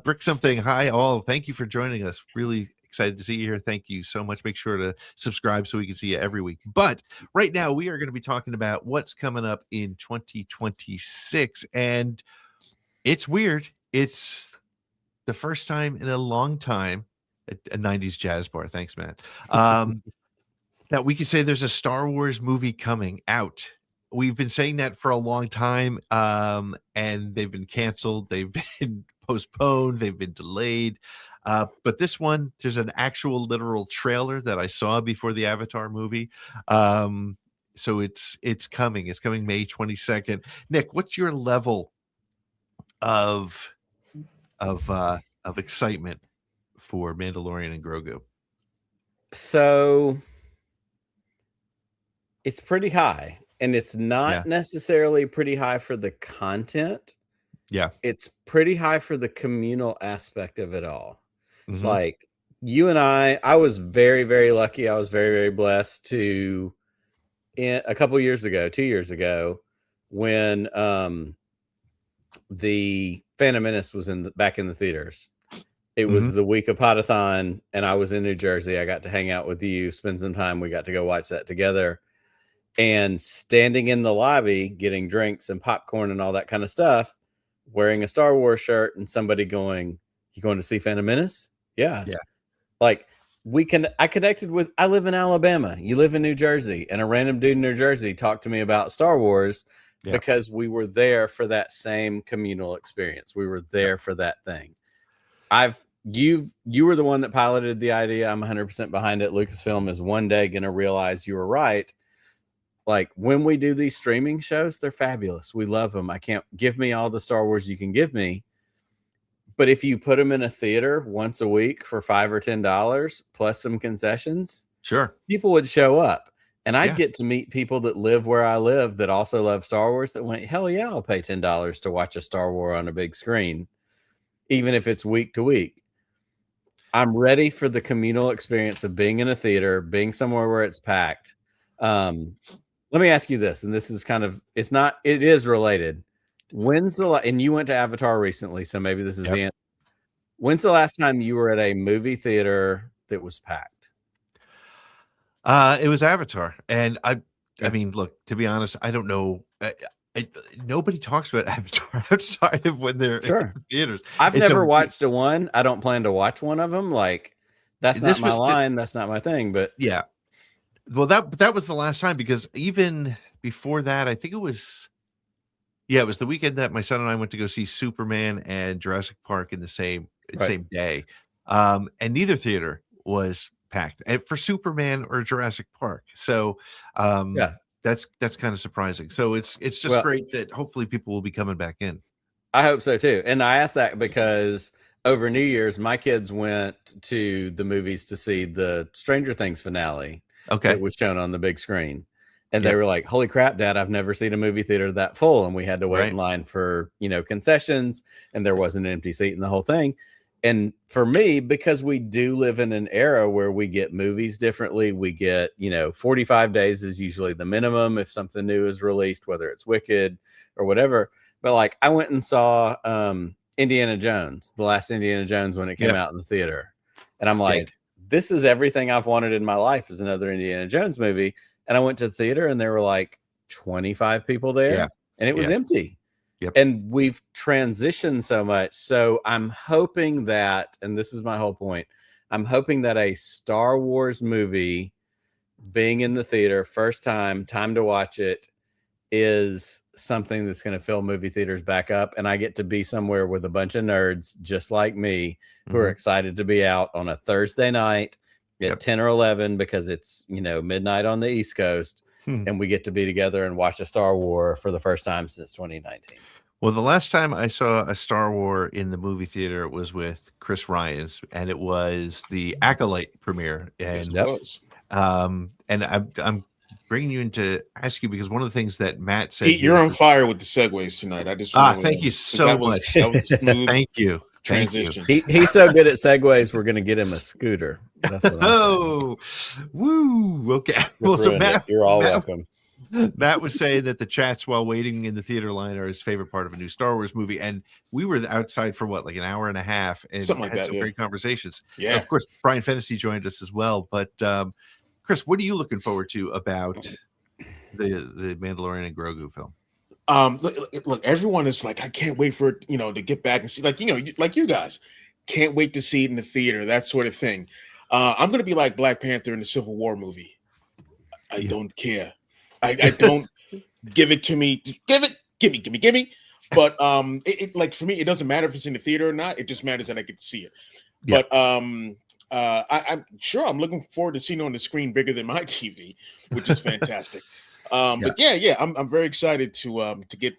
Brick Something. Hi, all. Thank you for joining us. Really excited to see you here. Thank you so much. Make sure to subscribe so we can see you every week. But right now, we are going to be talking about what's coming up in 2026. And it's weird. It's the first time in a long time, a 90s jazz bar. Thanks, Matt. That we can say there's a Star Wars movie coming out. We've been saying that for a long time, and they've been canceled. They've been postponed. They've been delayed. But this one, there's an actual literal trailer that I saw before the Avatar movie. So it's coming. It's coming May 22nd. Nick, what's your level of excitement for Mandalorian and Grogu? So it's pretty high, and it's not necessarily pretty high for the content. Yeah. It's pretty high for the communal aspect of it all. Mhm. Like you and I was very, very lucky. I was very, very blessed to a couple years ago, 2 years ago, when the Phantom Menace was back in the theaters. It was the week of Potathon, and I was in New Jersey. I got to hang out with you, spend some time. We got to go watch that together. And standing in the lobby, getting drinks and popcorn and all that kind of stuff, wearing a Star Wars shirt, and somebody going, "You going to see Phantom Menace?" Yeah. Yeah. Like I connected with, I live in Alabama. You live in New Jersey, and a random dude in New Jersey talked to me about Star Wars because we were there for that same communal experience. We were there for that thing. You were the one that piloted the idea. I'm 100% behind it. Lucasfilm is one day going to realize you were right. Like when we do these streaming shows, they're fabulous. We love them. Give me all the Star Wars you can give me. But if you put them in a theater once a week for $5 or $10 plus some concessions, Sure, people would show up. And I'd get to meet people that live where I live that also love Star Wars that went, hell yeah, I'll pay $10 to watch a Star Wars on a big screen, even if it's week to week. I'm ready for the communal experience of being in a theater, being somewhere where it's packed. Let me ask you this, and this is kind of it is related. When's and you went to Avatar recently, so maybe this is Yep. the answer. When's the last time you were at a movie theater that was packed? It was Avatar, and I Okay. mean, look, to be honest, I don't know. Nobody talks about Avatar outside of when they're Sure. in theaters. I've It's never watched a one. I don't plan to watch one of them. Like, that's not This my was line. That's not my thing. But yeah. Well, that was the last time, because even before that, I think it was it was the weekend that my son and I went to go see Superman and Jurassic Park in the same Right. day. And neither theater was packed for Superman or Jurassic Park. So yeah, that's kind of surprising. So it's just well, great that hopefully people will be coming back in. I hope so too. And I asked that because over New Year's, my kids went to the movies to see the Stranger Things finale Okay. that was shown on the big screen. And they Yep. were like, holy crap, Dad, I've never seen a movie theater that full. And we had to wait Right. in line for, concessions, and there wasn't an empty seat in the whole thing. And for me, because we do live in an era where we get movies differently, we get, 45 days is usually the minimum if something new is released, whether it's Wicked or whatever. But like, I went and saw Indiana Jones, the last Indiana Jones, when it came Yep. out in the theater. And I'm like, this is everything I've wanted in my life, is another Indiana Jones movie. And I went to the theater and there were like 25 people there, Yeah. and it was Yeah. empty. Yep. And we've transitioned so much. So I'm hoping that, and this is my whole point, I'm hoping that a Star Wars movie being in the theater, first time to watch it, is something that's going to fill movie theaters back up. And I get to be somewhere with a bunch of nerds just like me who are Mhm. excited to be out on a Thursday night at Yep. 10 or 11 because it's, midnight on the East Coast. Hmm. And we get to be together and watch a Star Wars for the first time since 2019. Well, the last time I saw a Star Wars in the movie theater was with Chris Ryan's, and it was the Acolyte premiere. Yes, And it was. and I'm bringing you in to ask you, because one of the things that Matt said Pete, you're here on was- fire with the segues tonight. I just thank you so that was, much. That was a smooth Thank you. Thank you. transition. He's so good at segues, we're going to get him a scooter. That's what I'm saying. Oh, woo. Okay. Well, so Ruined it. Matt, You're all welcome. Matt was saying that the chats while waiting in the theater line are his favorite part of a new Star Wars movie. And we were outside for like an hour and a half and Something like had that, some yeah. great conversations. Yeah. Of course, Brian Fennessy joined us as well. But Chris, what are you looking forward to about the Mandalorian and Grogu film? Look, everyone is like, I can't wait for it, to get back and see, like, like you guys can't wait to see it in the theater, that sort of thing. I'm gonna be like Black Panther in the Civil War movie. I don't care. I don't give it to me. Give me. But like for me, it doesn't matter if it's in the theater or not. It just matters that I get to see it. Yeah. But I'm sure I'm looking forward to seeing it on the screen bigger than my TV, which is fantastic. But yeah, I'm very excited to get.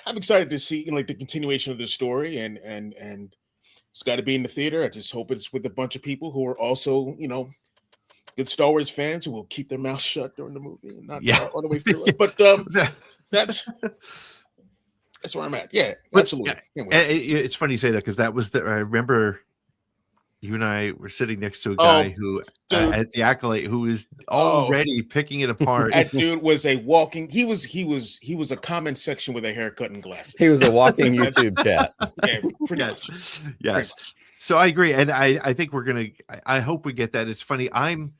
I'm excited to see like the continuation of the story, and it's got to be in the theater. I just hope it's with a bunch of people who are also good Star Wars fans who will keep their mouth shut during the movie and not all the way through it. But that's where I'm at. Yeah, absolutely. Can't wait. It's funny you say that, because that was I remember you and I were sitting next to a guy who at the Acolyte who was already picking it apart. That dude was a walking. He was a comment section with a haircut and glasses. He was a walking YouTube chat. Yeah, pretty much. Yes. So I agree, and I think we're gonna. I hope we get that. It's funny. I'm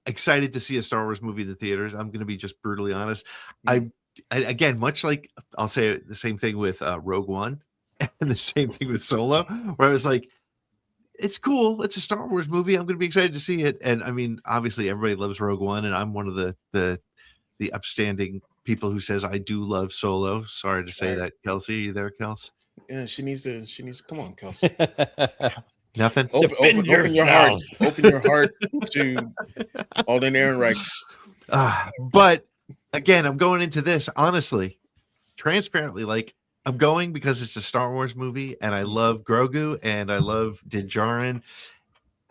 excited to see a Star Wars movie in the theaters. I'm going to be just brutally honest. Again, much like I'll say the same thing with Rogue One, and the same thing with Solo, where I was like, it's cool. It's a Star Wars movie. I'm going to be excited to see it. And I mean, obviously, everybody loves Rogue One, and I'm one of the upstanding people who says I do love Solo. Sorry to say that, Kelsey. You there, Kels? Yeah, she needs to come on, Kelsey. Nothing. Open your heart. Open your heart to Alden Ehrenreich. But again, I'm going into this honestly, transparently. Like, I'm going because it's a Star Wars movie, and I love Grogu and I love Din Djarin,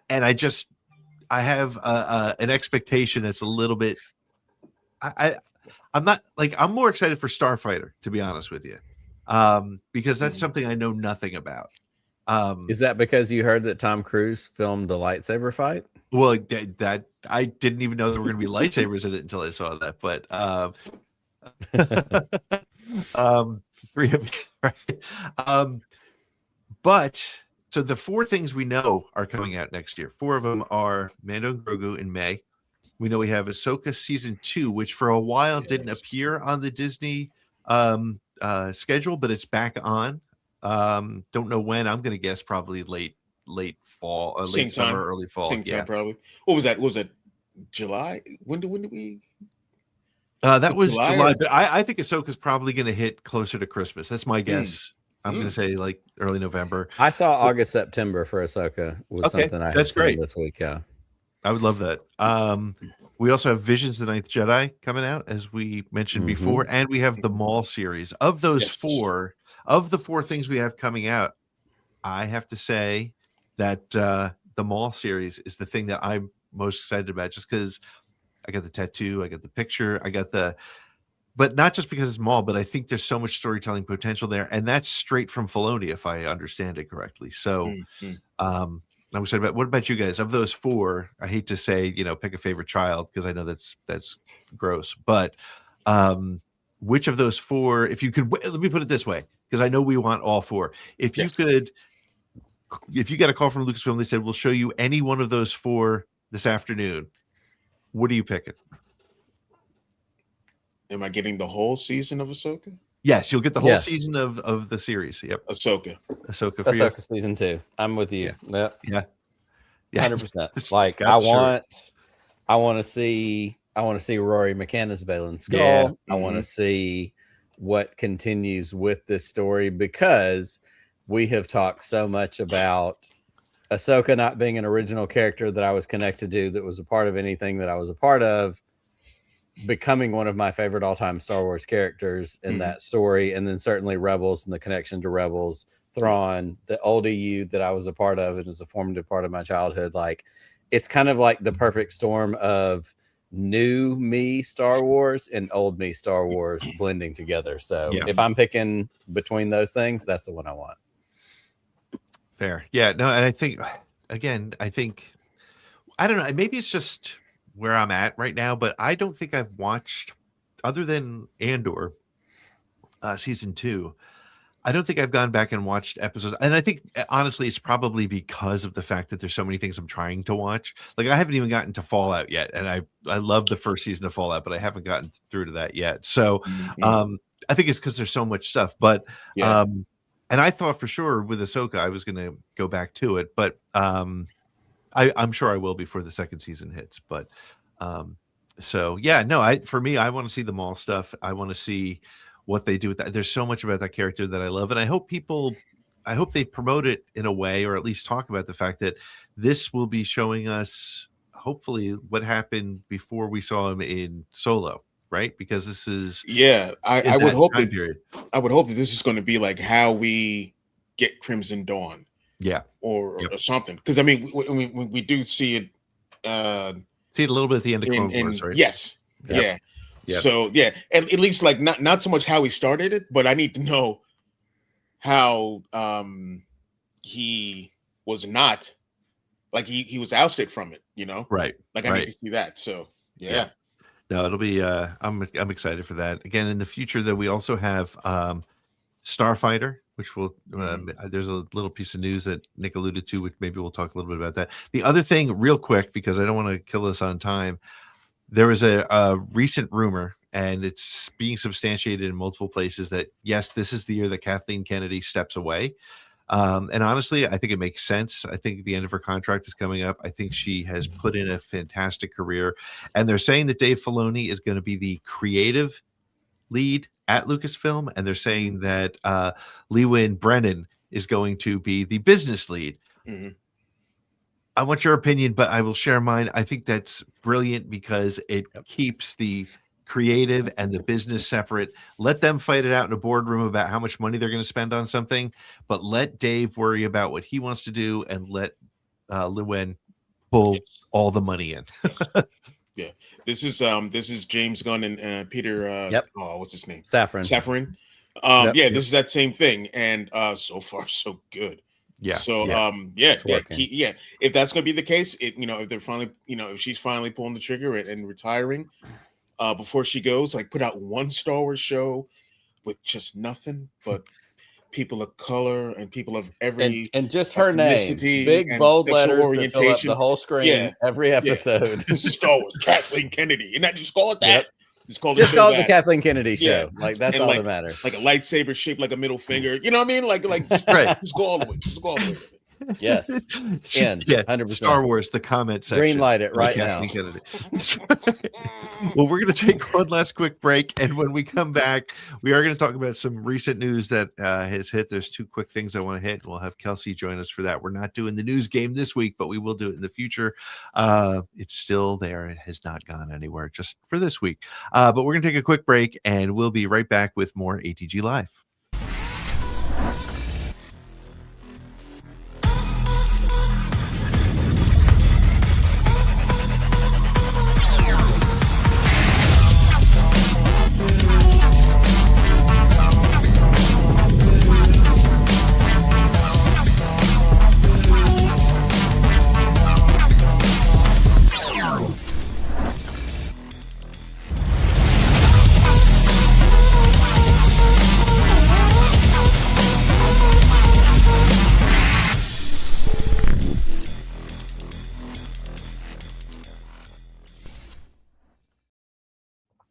and I have an expectation that's a little bit. I'm not like, I'm more excited for Starfighter, to be honest with you, because that's something I know nothing about. Is that because you heard that Tom Cruise filmed the lightsaber fight? Well, that I didn't even know there were going to be lightsabers in it until I saw that. But three of right. But so the 4 things we know are coming out next year. 4 of them are Mando and Grogu in May. We know we have Ahsoka season 2, which for a while didn't appear on the Disney schedule, but it's back on. Don't know when. I'm going to guess probably late fall, late summer, early fall. Same time, probably. What was that? What was that July? When did we? That was July, but I think Ahsoka's probably going to hit closer to Christmas. That's my guess. I'm going to say like early November. I saw August, September for Ahsoka was something I had seen this week. Yeah, I would love that. We also have Visions: The Ninth Jedi coming out, as we mentioned before, and we have the Maul series. Of those 4, of the 4 things we have coming out, I have to say that the Maul series is the thing that I'm most excited about, just because I got the tattoo, I got the picture, but not just because it's Maul, but I think there's so much storytelling potential there, and that's straight from Filoni, if I understand it correctly. So, I'm excited about. What about you guys? Of those 4, I hate to say, pick a favorite child, because I know that's gross, but which of those 4, if you could, let me put it this way, because I know we want all 4. If you could, if you got a call from Lucasfilm, they said, we'll show you any one of those 4 this afternoon, what are you picking? Am I getting the whole season of Ahsoka? Yes, you'll get the whole season of the series. Yep. Ahsoka season 2. I'm with you. Yeah. 100%. Like I want to see Rory McCann's Balin Skull. Yeah. I want to see what continues with this story, because we have talked so much about Ahsoka not being an original character that I was connected to, that was a part of anything that I was a part of, becoming one of my favorite all-time Star Wars characters in that story. And then certainly Rebels and the connection to Rebels, Thrawn, the old EU that I was a part of and was a formative part of my childhood. Like, it's kind of like the perfect storm of new me Star Wars and old me Star Wars blending together. So if I'm picking between those things, that's the one I want. Fair. Yeah, no, and I think, again, I don't know, maybe it's just where I'm at right now, but I don't think I've watched, other than Andor season 2, I don't think I've gone back and watched episodes. And I think, honestly, it's probably because of the fact that there's so many things I'm trying to watch. Like, I haven't even gotten to Fallout yet, and I love the first season of Fallout, but I haven't gotten through to that yet. So I think it's because there's so much stuff. But and I thought for sure with Ahsoka I was going to go back to it, but I'm sure I will before the second season hits. But so yeah, no, for me, I want to see the Maul stuff. I want to see what they do with that. There's so much about that character that I love, and I hope they promote it in a way, or at least talk about the fact that this will be showing us hopefully what happened before we saw him in Solo. Right, because this is I would hope that this is going to be like how we get Crimson Dawn, or something. Because I mean, we do see it. See it a little bit at the end of Clone Wars, right? Yes, So at least like not so much how he started it, but I need to know how he was not like he was ousted from it. Right? Like I need to see that. So yeah. No, it'll be. I'm excited for that. Again, in the future, though, we also have Starfighter, which will. There's a little piece of news that Nick alluded to, which maybe we'll talk a little bit about that. The other thing, real quick, because I don't want to kill us on time, there was a recent rumor, and it's being substantiated in multiple places, that yes, this is the year that Kathleen Kennedy steps away. And honestly, I think it makes sense. I think the end of her contract is coming up. I think she has put in a fantastic career, and they're saying that Dave Filoni is going to be the creative lead at Lucasfilm, and they're saying that Lewin Brennan is going to be the business lead. I want your opinion, but I will share mine. I think that's brilliant because it keeps the creative and the business separate. Let them fight it out in a boardroom about how much money they're going to spend on something, but let Dave worry about what he wants to do, and let Lewin pull all the money in. This is James Gunn and Peter what's his name? Safran. This is that same thing, and so far so good. Yeah. So It's working. if that's going to be the case, if they're finally, if she's finally pulling the trigger and retiring before she goes, like put out one Star Wars show with just nothing but people of color and people of every and just her name, ethnicity big and bold sexual letters that fill up orientation. the whole screen Yeah. every episode. Star Wars, Kathleen Kennedy, and not just call it that. Yep. Just call it The Kathleen Kennedy show. Yeah. Like that's And all like- that matters. like a lightsaber shaped like a middle finger. You know what I mean? Like Right. just go all the way. Just go all the way. Yes. In, Yeah, 100%. Star Wars, the comment section. Green light it right Okay, now. we get it. Well, we're going to take one last quick break, and when we come back, we are going to talk about some recent news that has hit. There's two quick things I want to hit. We'll have Kelsey join us for that. We're not doing the news game this week, but we will do it in the future. It's still there. It has not gone anywhere just for this week. But we're going to take a quick break, and we'll be right back with more ATG Live.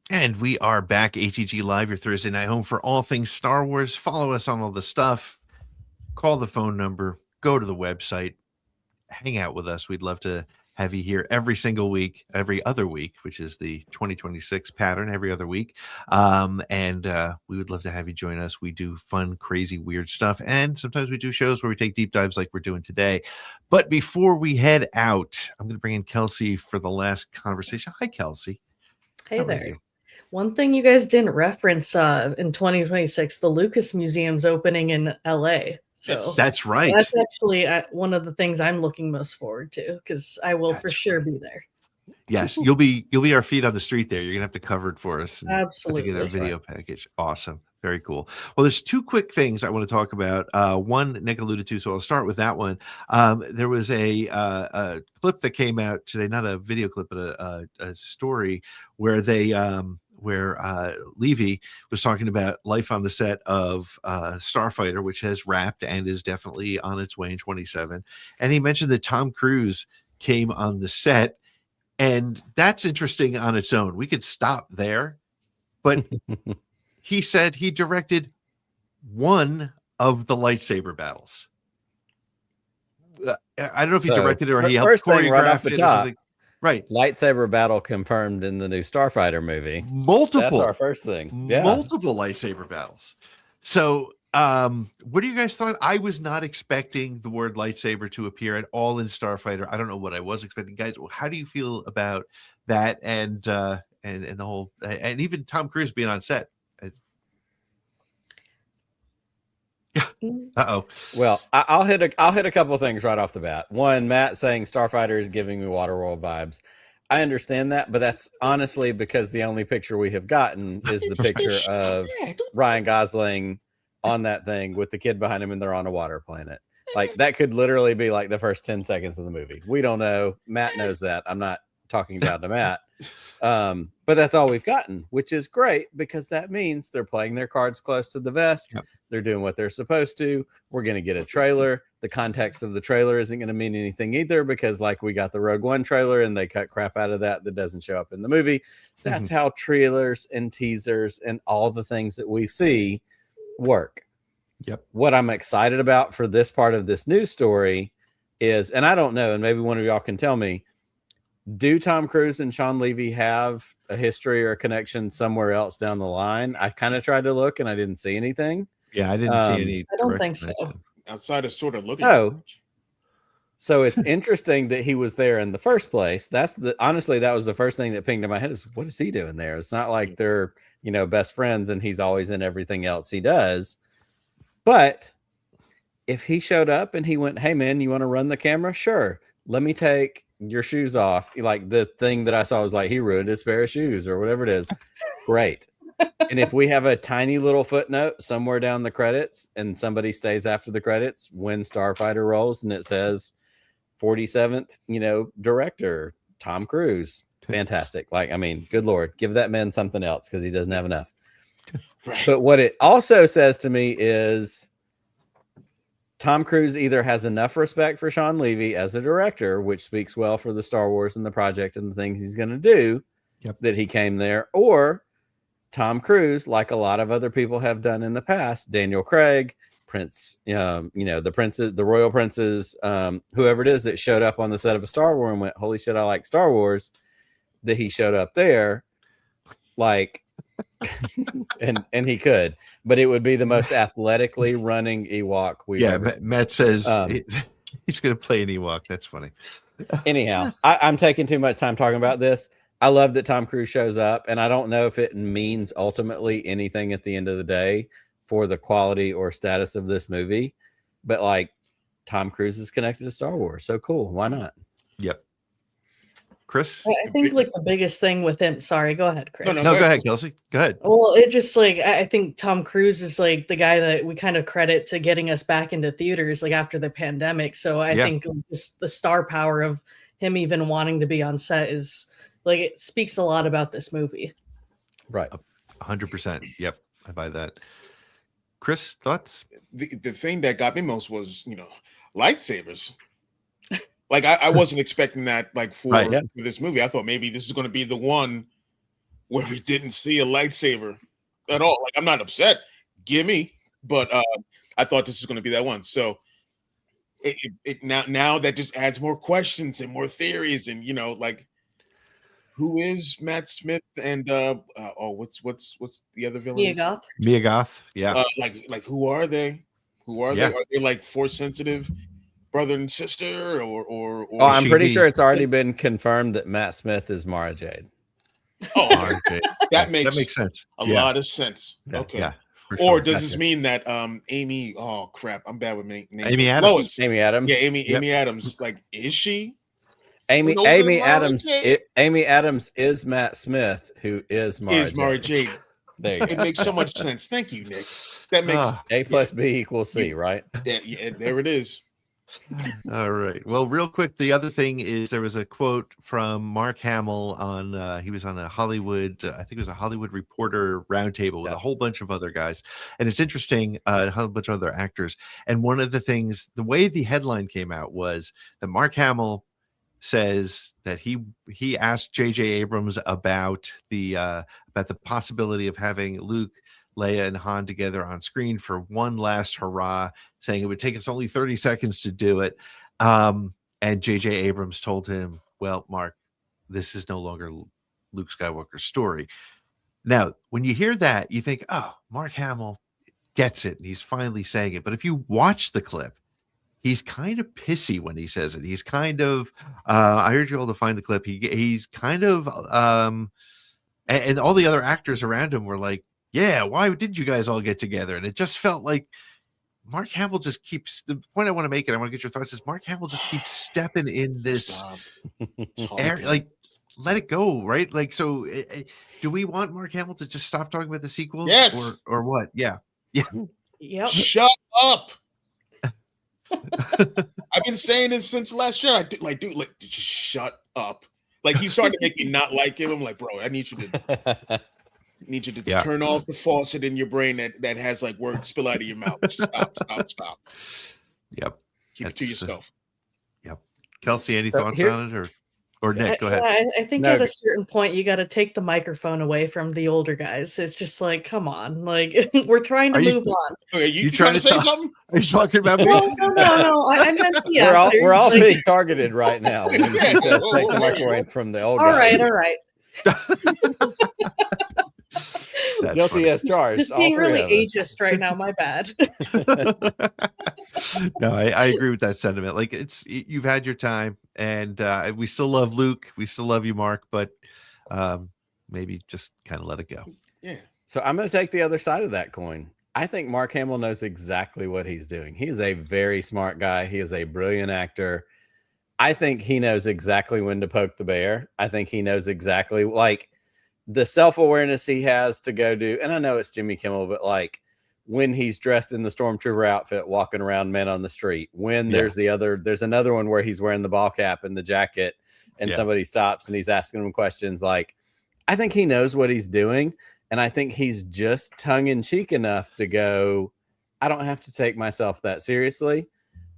And we are back, ATG Live, your Thursday night home for all things Star Wars. Follow us on all the stuff. Call the phone number. Go to the website. Hang out with us. We'd love to have you here every single week, every other week, which is the 2026 pattern, every other week. And we would love to have you join us. We do fun, crazy, weird stuff. And sometimes we do shows where we take deep dives like we're doing today. But before we head out, I'm going to bring in Kelsey for the last conversation. Hi, Kelsey. Hey How are there. you? One thing you guys didn't reference in 2026, the Lucas Museum's opening in LA. So Yes. That's right. that's actually one of the things I'm looking most forward to, because I will for That's sure be there. Yes, you'll be our feet on the street there. You're gonna have to cover it for us. And Absolutely. put together a video package. Awesome, very cool. Well, there's two quick things I want to talk about. One Nick alluded to, so I'll start with that one. There was a clip that came out today, not a video clip, but a story where they where Levy was talking about life on the set of Starfighter, which has wrapped and is definitely on its way in 27. And he mentioned that Tom Cruise came on the set. And that's interesting on its own. We could stop there, but he said he directed one of the lightsaber battles. I don't know if he So, directed it or he helped first thing right off choreograph the it or top. something. Right. Lightsaber battle confirmed in the new Starfighter movie. Multiple. That's our first thing. Yeah. Multiple lightsaber battles. So what do you guys thought? I was not expecting the word lightsaber to appear at all in Starfighter. I don't know what I was expecting. Guys, how do you feel about that and the whole and even Tom Cruise being on set? Uh-oh. Well, I'll hit a couple of things right off the bat. One, Matt saying Starfighter is giving me Waterworld vibes. I understand that, but that's honestly because the only picture we have gotten is the picture of Ryan Gosling on that thing with the kid behind him, and they're on a water planet. Like that could literally be like the first 10 seconds of the movie. We don't know. Matt knows that. I'm not talking down to Matt. But that's all we've gotten, which is great because that means they're playing their cards close to the vest. Yep. They're doing what they're supposed to. We're going to get a trailer. The context of the trailer isn't going to mean anything either because like we got the Rogue One trailer and they cut crap out of that doesn't show up in the movie. That's how trailers and teasers and all the things that we see work. Yep. What I'm excited about for this part of this news story is, and I don't know, and maybe one of y'all can tell me, do Tom Cruise and Sean Levy have a history or a connection somewhere else down the line? I kind of tried to look and I didn't see anything. Yeah, I didn't see any. I don't direct think so. connection. Outside of sort of looking. So it's interesting that he was there in the first place. Honestly, that was the first thing that pinged in my head is what is he doing there? It's not like they're, best friends and he's always in everything else he does. But if he showed up and he went, hey man, you want to run the camera? Sure. Let me take your shoes off. Like the thing that I saw was like he ruined his pair of shoes or whatever it is. Great. And if we have a tiny little footnote somewhere down the credits and somebody stays after the credits when Starfighter rolls and it says 47th, director, Tom Cruise, fantastic. Like, I mean, good Lord, give that man something else because he doesn't have enough. Right. But what it also says to me is Tom Cruise either has enough respect for Sean Levy as a director, which speaks well for the Star Wars and the project and the things he's going to do, that he came there, or Tom Cruise, like a lot of other people have done in the past, Daniel Craig, Prince, the princes, the royal princes, whoever it is that showed up on the set of a Star Wars and went, holy shit, I like Star Wars, that he showed up there, like, and he could, but it would be the most athletically running Ewok we've ever seen. Matt says he's going to play an Ewok. That's funny. Anyhow, I'm taking too much time talking about this. I love that Tom Cruise shows up, and I don't know if it means ultimately anything at the end of the day for the quality or status of this movie, but like Tom Cruise is connected to Star Wars. So cool. Why not? Yep. Chris? I think like the biggest thing with him. Sorry, go ahead, Chris. No, go ahead, Kelsey. Go ahead. Well, it just like I think Tom Cruise is like the guy that we kind of credit to getting us back into theaters like after the pandemic. So I think just the star power of him even wanting to be on set is like it speaks a lot about this movie. Right. 100%. Yep. I buy that. Chris, thoughts? The thing that got me most was, lightsabers. Like I wasn't expecting that like for this movie. I thought maybe this is going to be the one where we didn't see a lightsaber at all. Like I'm not upset, gimme, but I thought this was going to be that one. So it now that just adds more questions and more theories, and like who is Matt Smith and what's the other villain? Mia Goth. Yeah. Like who are they? Who are they? Are they like force sensitive brother and sister, or I'm pretty sure it's already been confirmed that Matt Smith is Mara Jade. Oh, that makes sense. A lot of sense. Yeah. Okay. Yeah, or does this mean that Amy? Oh crap, I'm bad with names. Amy Adams. Lois. Amy Adams. Yeah, Amy Adams. Like, is she? Amy Adams is Matt Smith, who is Mara Jade. There you go. It makes so much sense. Thank you, Nick. That makes A plus B equals C, right? Yeah, there it is. All right. Well, real quick, the other thing is there was a quote from Mark Hamill on he was on a Hollywood, I think it was a Hollywood Reporter roundtable with a whole bunch of other guys, and it's interesting, a whole bunch of other actors. And one of the things, the way the headline came out was that Mark Hamill says that he asked J.J. Abrams about the possibility of having Luke, Leia, and Han together on screen for one last hurrah, saying it would take us only 30 seconds to do it. And J.J. Abrams told him, well, Mark, this is no longer Luke Skywalker's story. Now, when you hear that, you think, oh, Mark Hamill gets it, and he's finally saying it. But if you watch the clip, he's kind of pissy when he says it. He's kind of, I urge you all to find the clip. He's kind of, and all the other actors around him were like, yeah, why did you guys all get together? And it just felt like Mark Hamill just keeps, the point I want to make, and I want to get your thoughts, is Mark Hamill just keeps stepping in this air, like, let it go, right? Like, so do we want Mark Hamill to just stop talking about the sequels? Yes. Or what? Yeah. Yep. Shut up. I've been saying this since last year. Dude, just shut up. Like, he started to make me not like him. I'm like, bro, I need you to turn off the faucet in your brain that has like words spill out of your mouth. Stop. Yep. Keep it to yourself. Yep. Kelsey, any thoughts on it, or Nick? Go ahead. I think at a certain point you got to take the microphone away from the older guys. It's just like, come on, like we're trying to move on. Okay, you trying to say something? Are you talking about me? No. I meant the we're all being targeted right now. When he says take the microphone away from the old guys. All right. Guilty as charged. Just being really ageist right now. My bad. No, I agree with that sentiment. Like, you've had your time, and we still love Luke. We still love you, Mark, but maybe just kind of let it go. Yeah. So I'm going to take the other side of that coin. I think Mark Hamill knows exactly what he's doing. He is a very smart guy. He is a brilliant actor. I think he knows exactly when to poke the bear. I think he knows exactly, like, the self-awareness he has to go do, and I know it's Jimmy Kimmel, but like when he's dressed in the stormtrooper outfit, walking around men on the street, when there's another one where he's wearing the ball cap and the jacket and somebody stops and he's asking him questions. Like, I think he knows what he's doing. And I think he's just tongue in cheek enough to go, I don't have to take myself that seriously.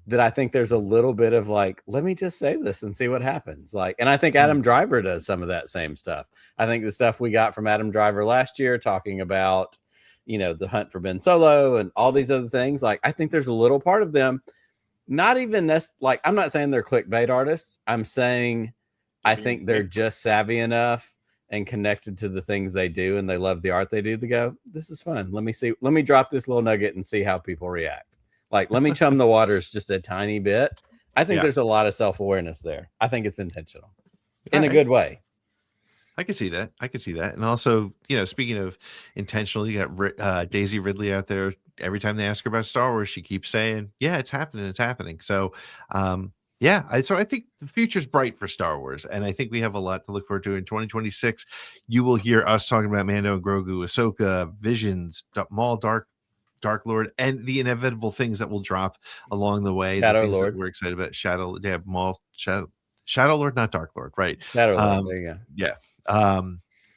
That I think there's a little bit of like, let me just say this and see what happens. Like, and I think Adam Driver does some of that same stuff. I think the stuff we got from Adam Driver last year, talking about, the hunt for Ben Solo and all these other things. Like, I think there's a little part of them, not even like, I'm not saying they're clickbait artists. I'm saying, I think they're just savvy enough and connected to the things they do. And they love the art they do to go, this is fun. Let me drop this little nugget and see how people react. Like, let me chum the waters just a tiny bit. I think there's a lot of self-awareness there. I think it's intentional in a good way. I can see that. And also, speaking of intentional, you got Daisy Ridley out there. Every time they ask her about Star Wars, she keeps saying, yeah, it's happening. So, so I think the future's bright for Star Wars. And I think we have a lot to look forward to in 2026. You will hear us talking about Mando and Grogu, Ahsoka, Visions, Maul, Dark Lord, and the inevitable things that will drop along the way. Shadow Lord. We're excited about Maul, Shadow Lord, not Dark Lord, right? Shadow Lord. There you go. Yeah.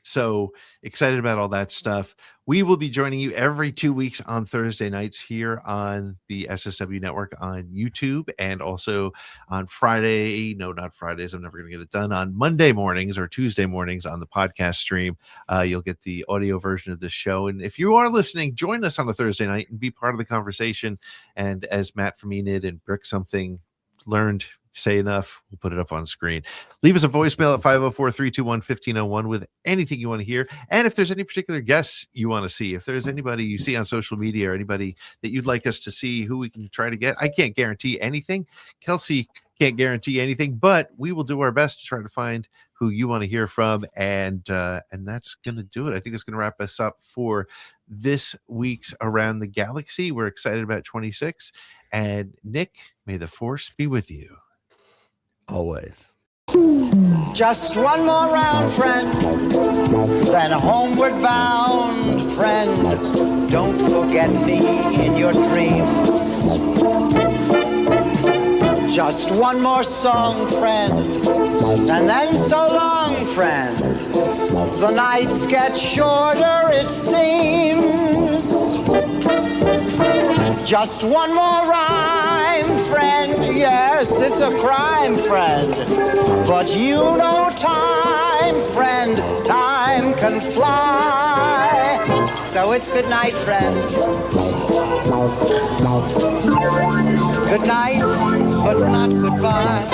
So excited about all that stuff. We will be joining you every 2 weeks on Thursday nights here on the SSW network on YouTube, and also on Friday. No, not Fridays. I'm never going to get it done. On Monday mornings or Tuesday mornings on the podcast stream, you'll get the audio version of this show. And if you are listening, join us on a Thursday night and be part of the conversation. And as Matt from Enid and Brick Something learned, say enough, we'll put it up on screen. Leave us a voicemail at 504-321-1501 with anything you want to hear. And if there's any particular guests you want to see, if there's anybody you see on social media or anybody that you'd like us to see who we can try to get, I can't guarantee anything. Kelsey can't guarantee anything, but we will do our best to try to find who you want to hear from. And that's going to do it. I think it's going to wrap us up for this week's Around the Galaxy. We're excited about 26. And Nick, may the Force be with you. Always. Just one more round, friend, then homeward bound, friend. Don't forget me in your dreams. Just one more song, friend, and then so long, friend. The nights get shorter, it seems. Just one more rhyme, friend. Yes, it's a crime, friend. But you know time, friend. Time can fly. So it's good night, friend. Good night, but not goodbye.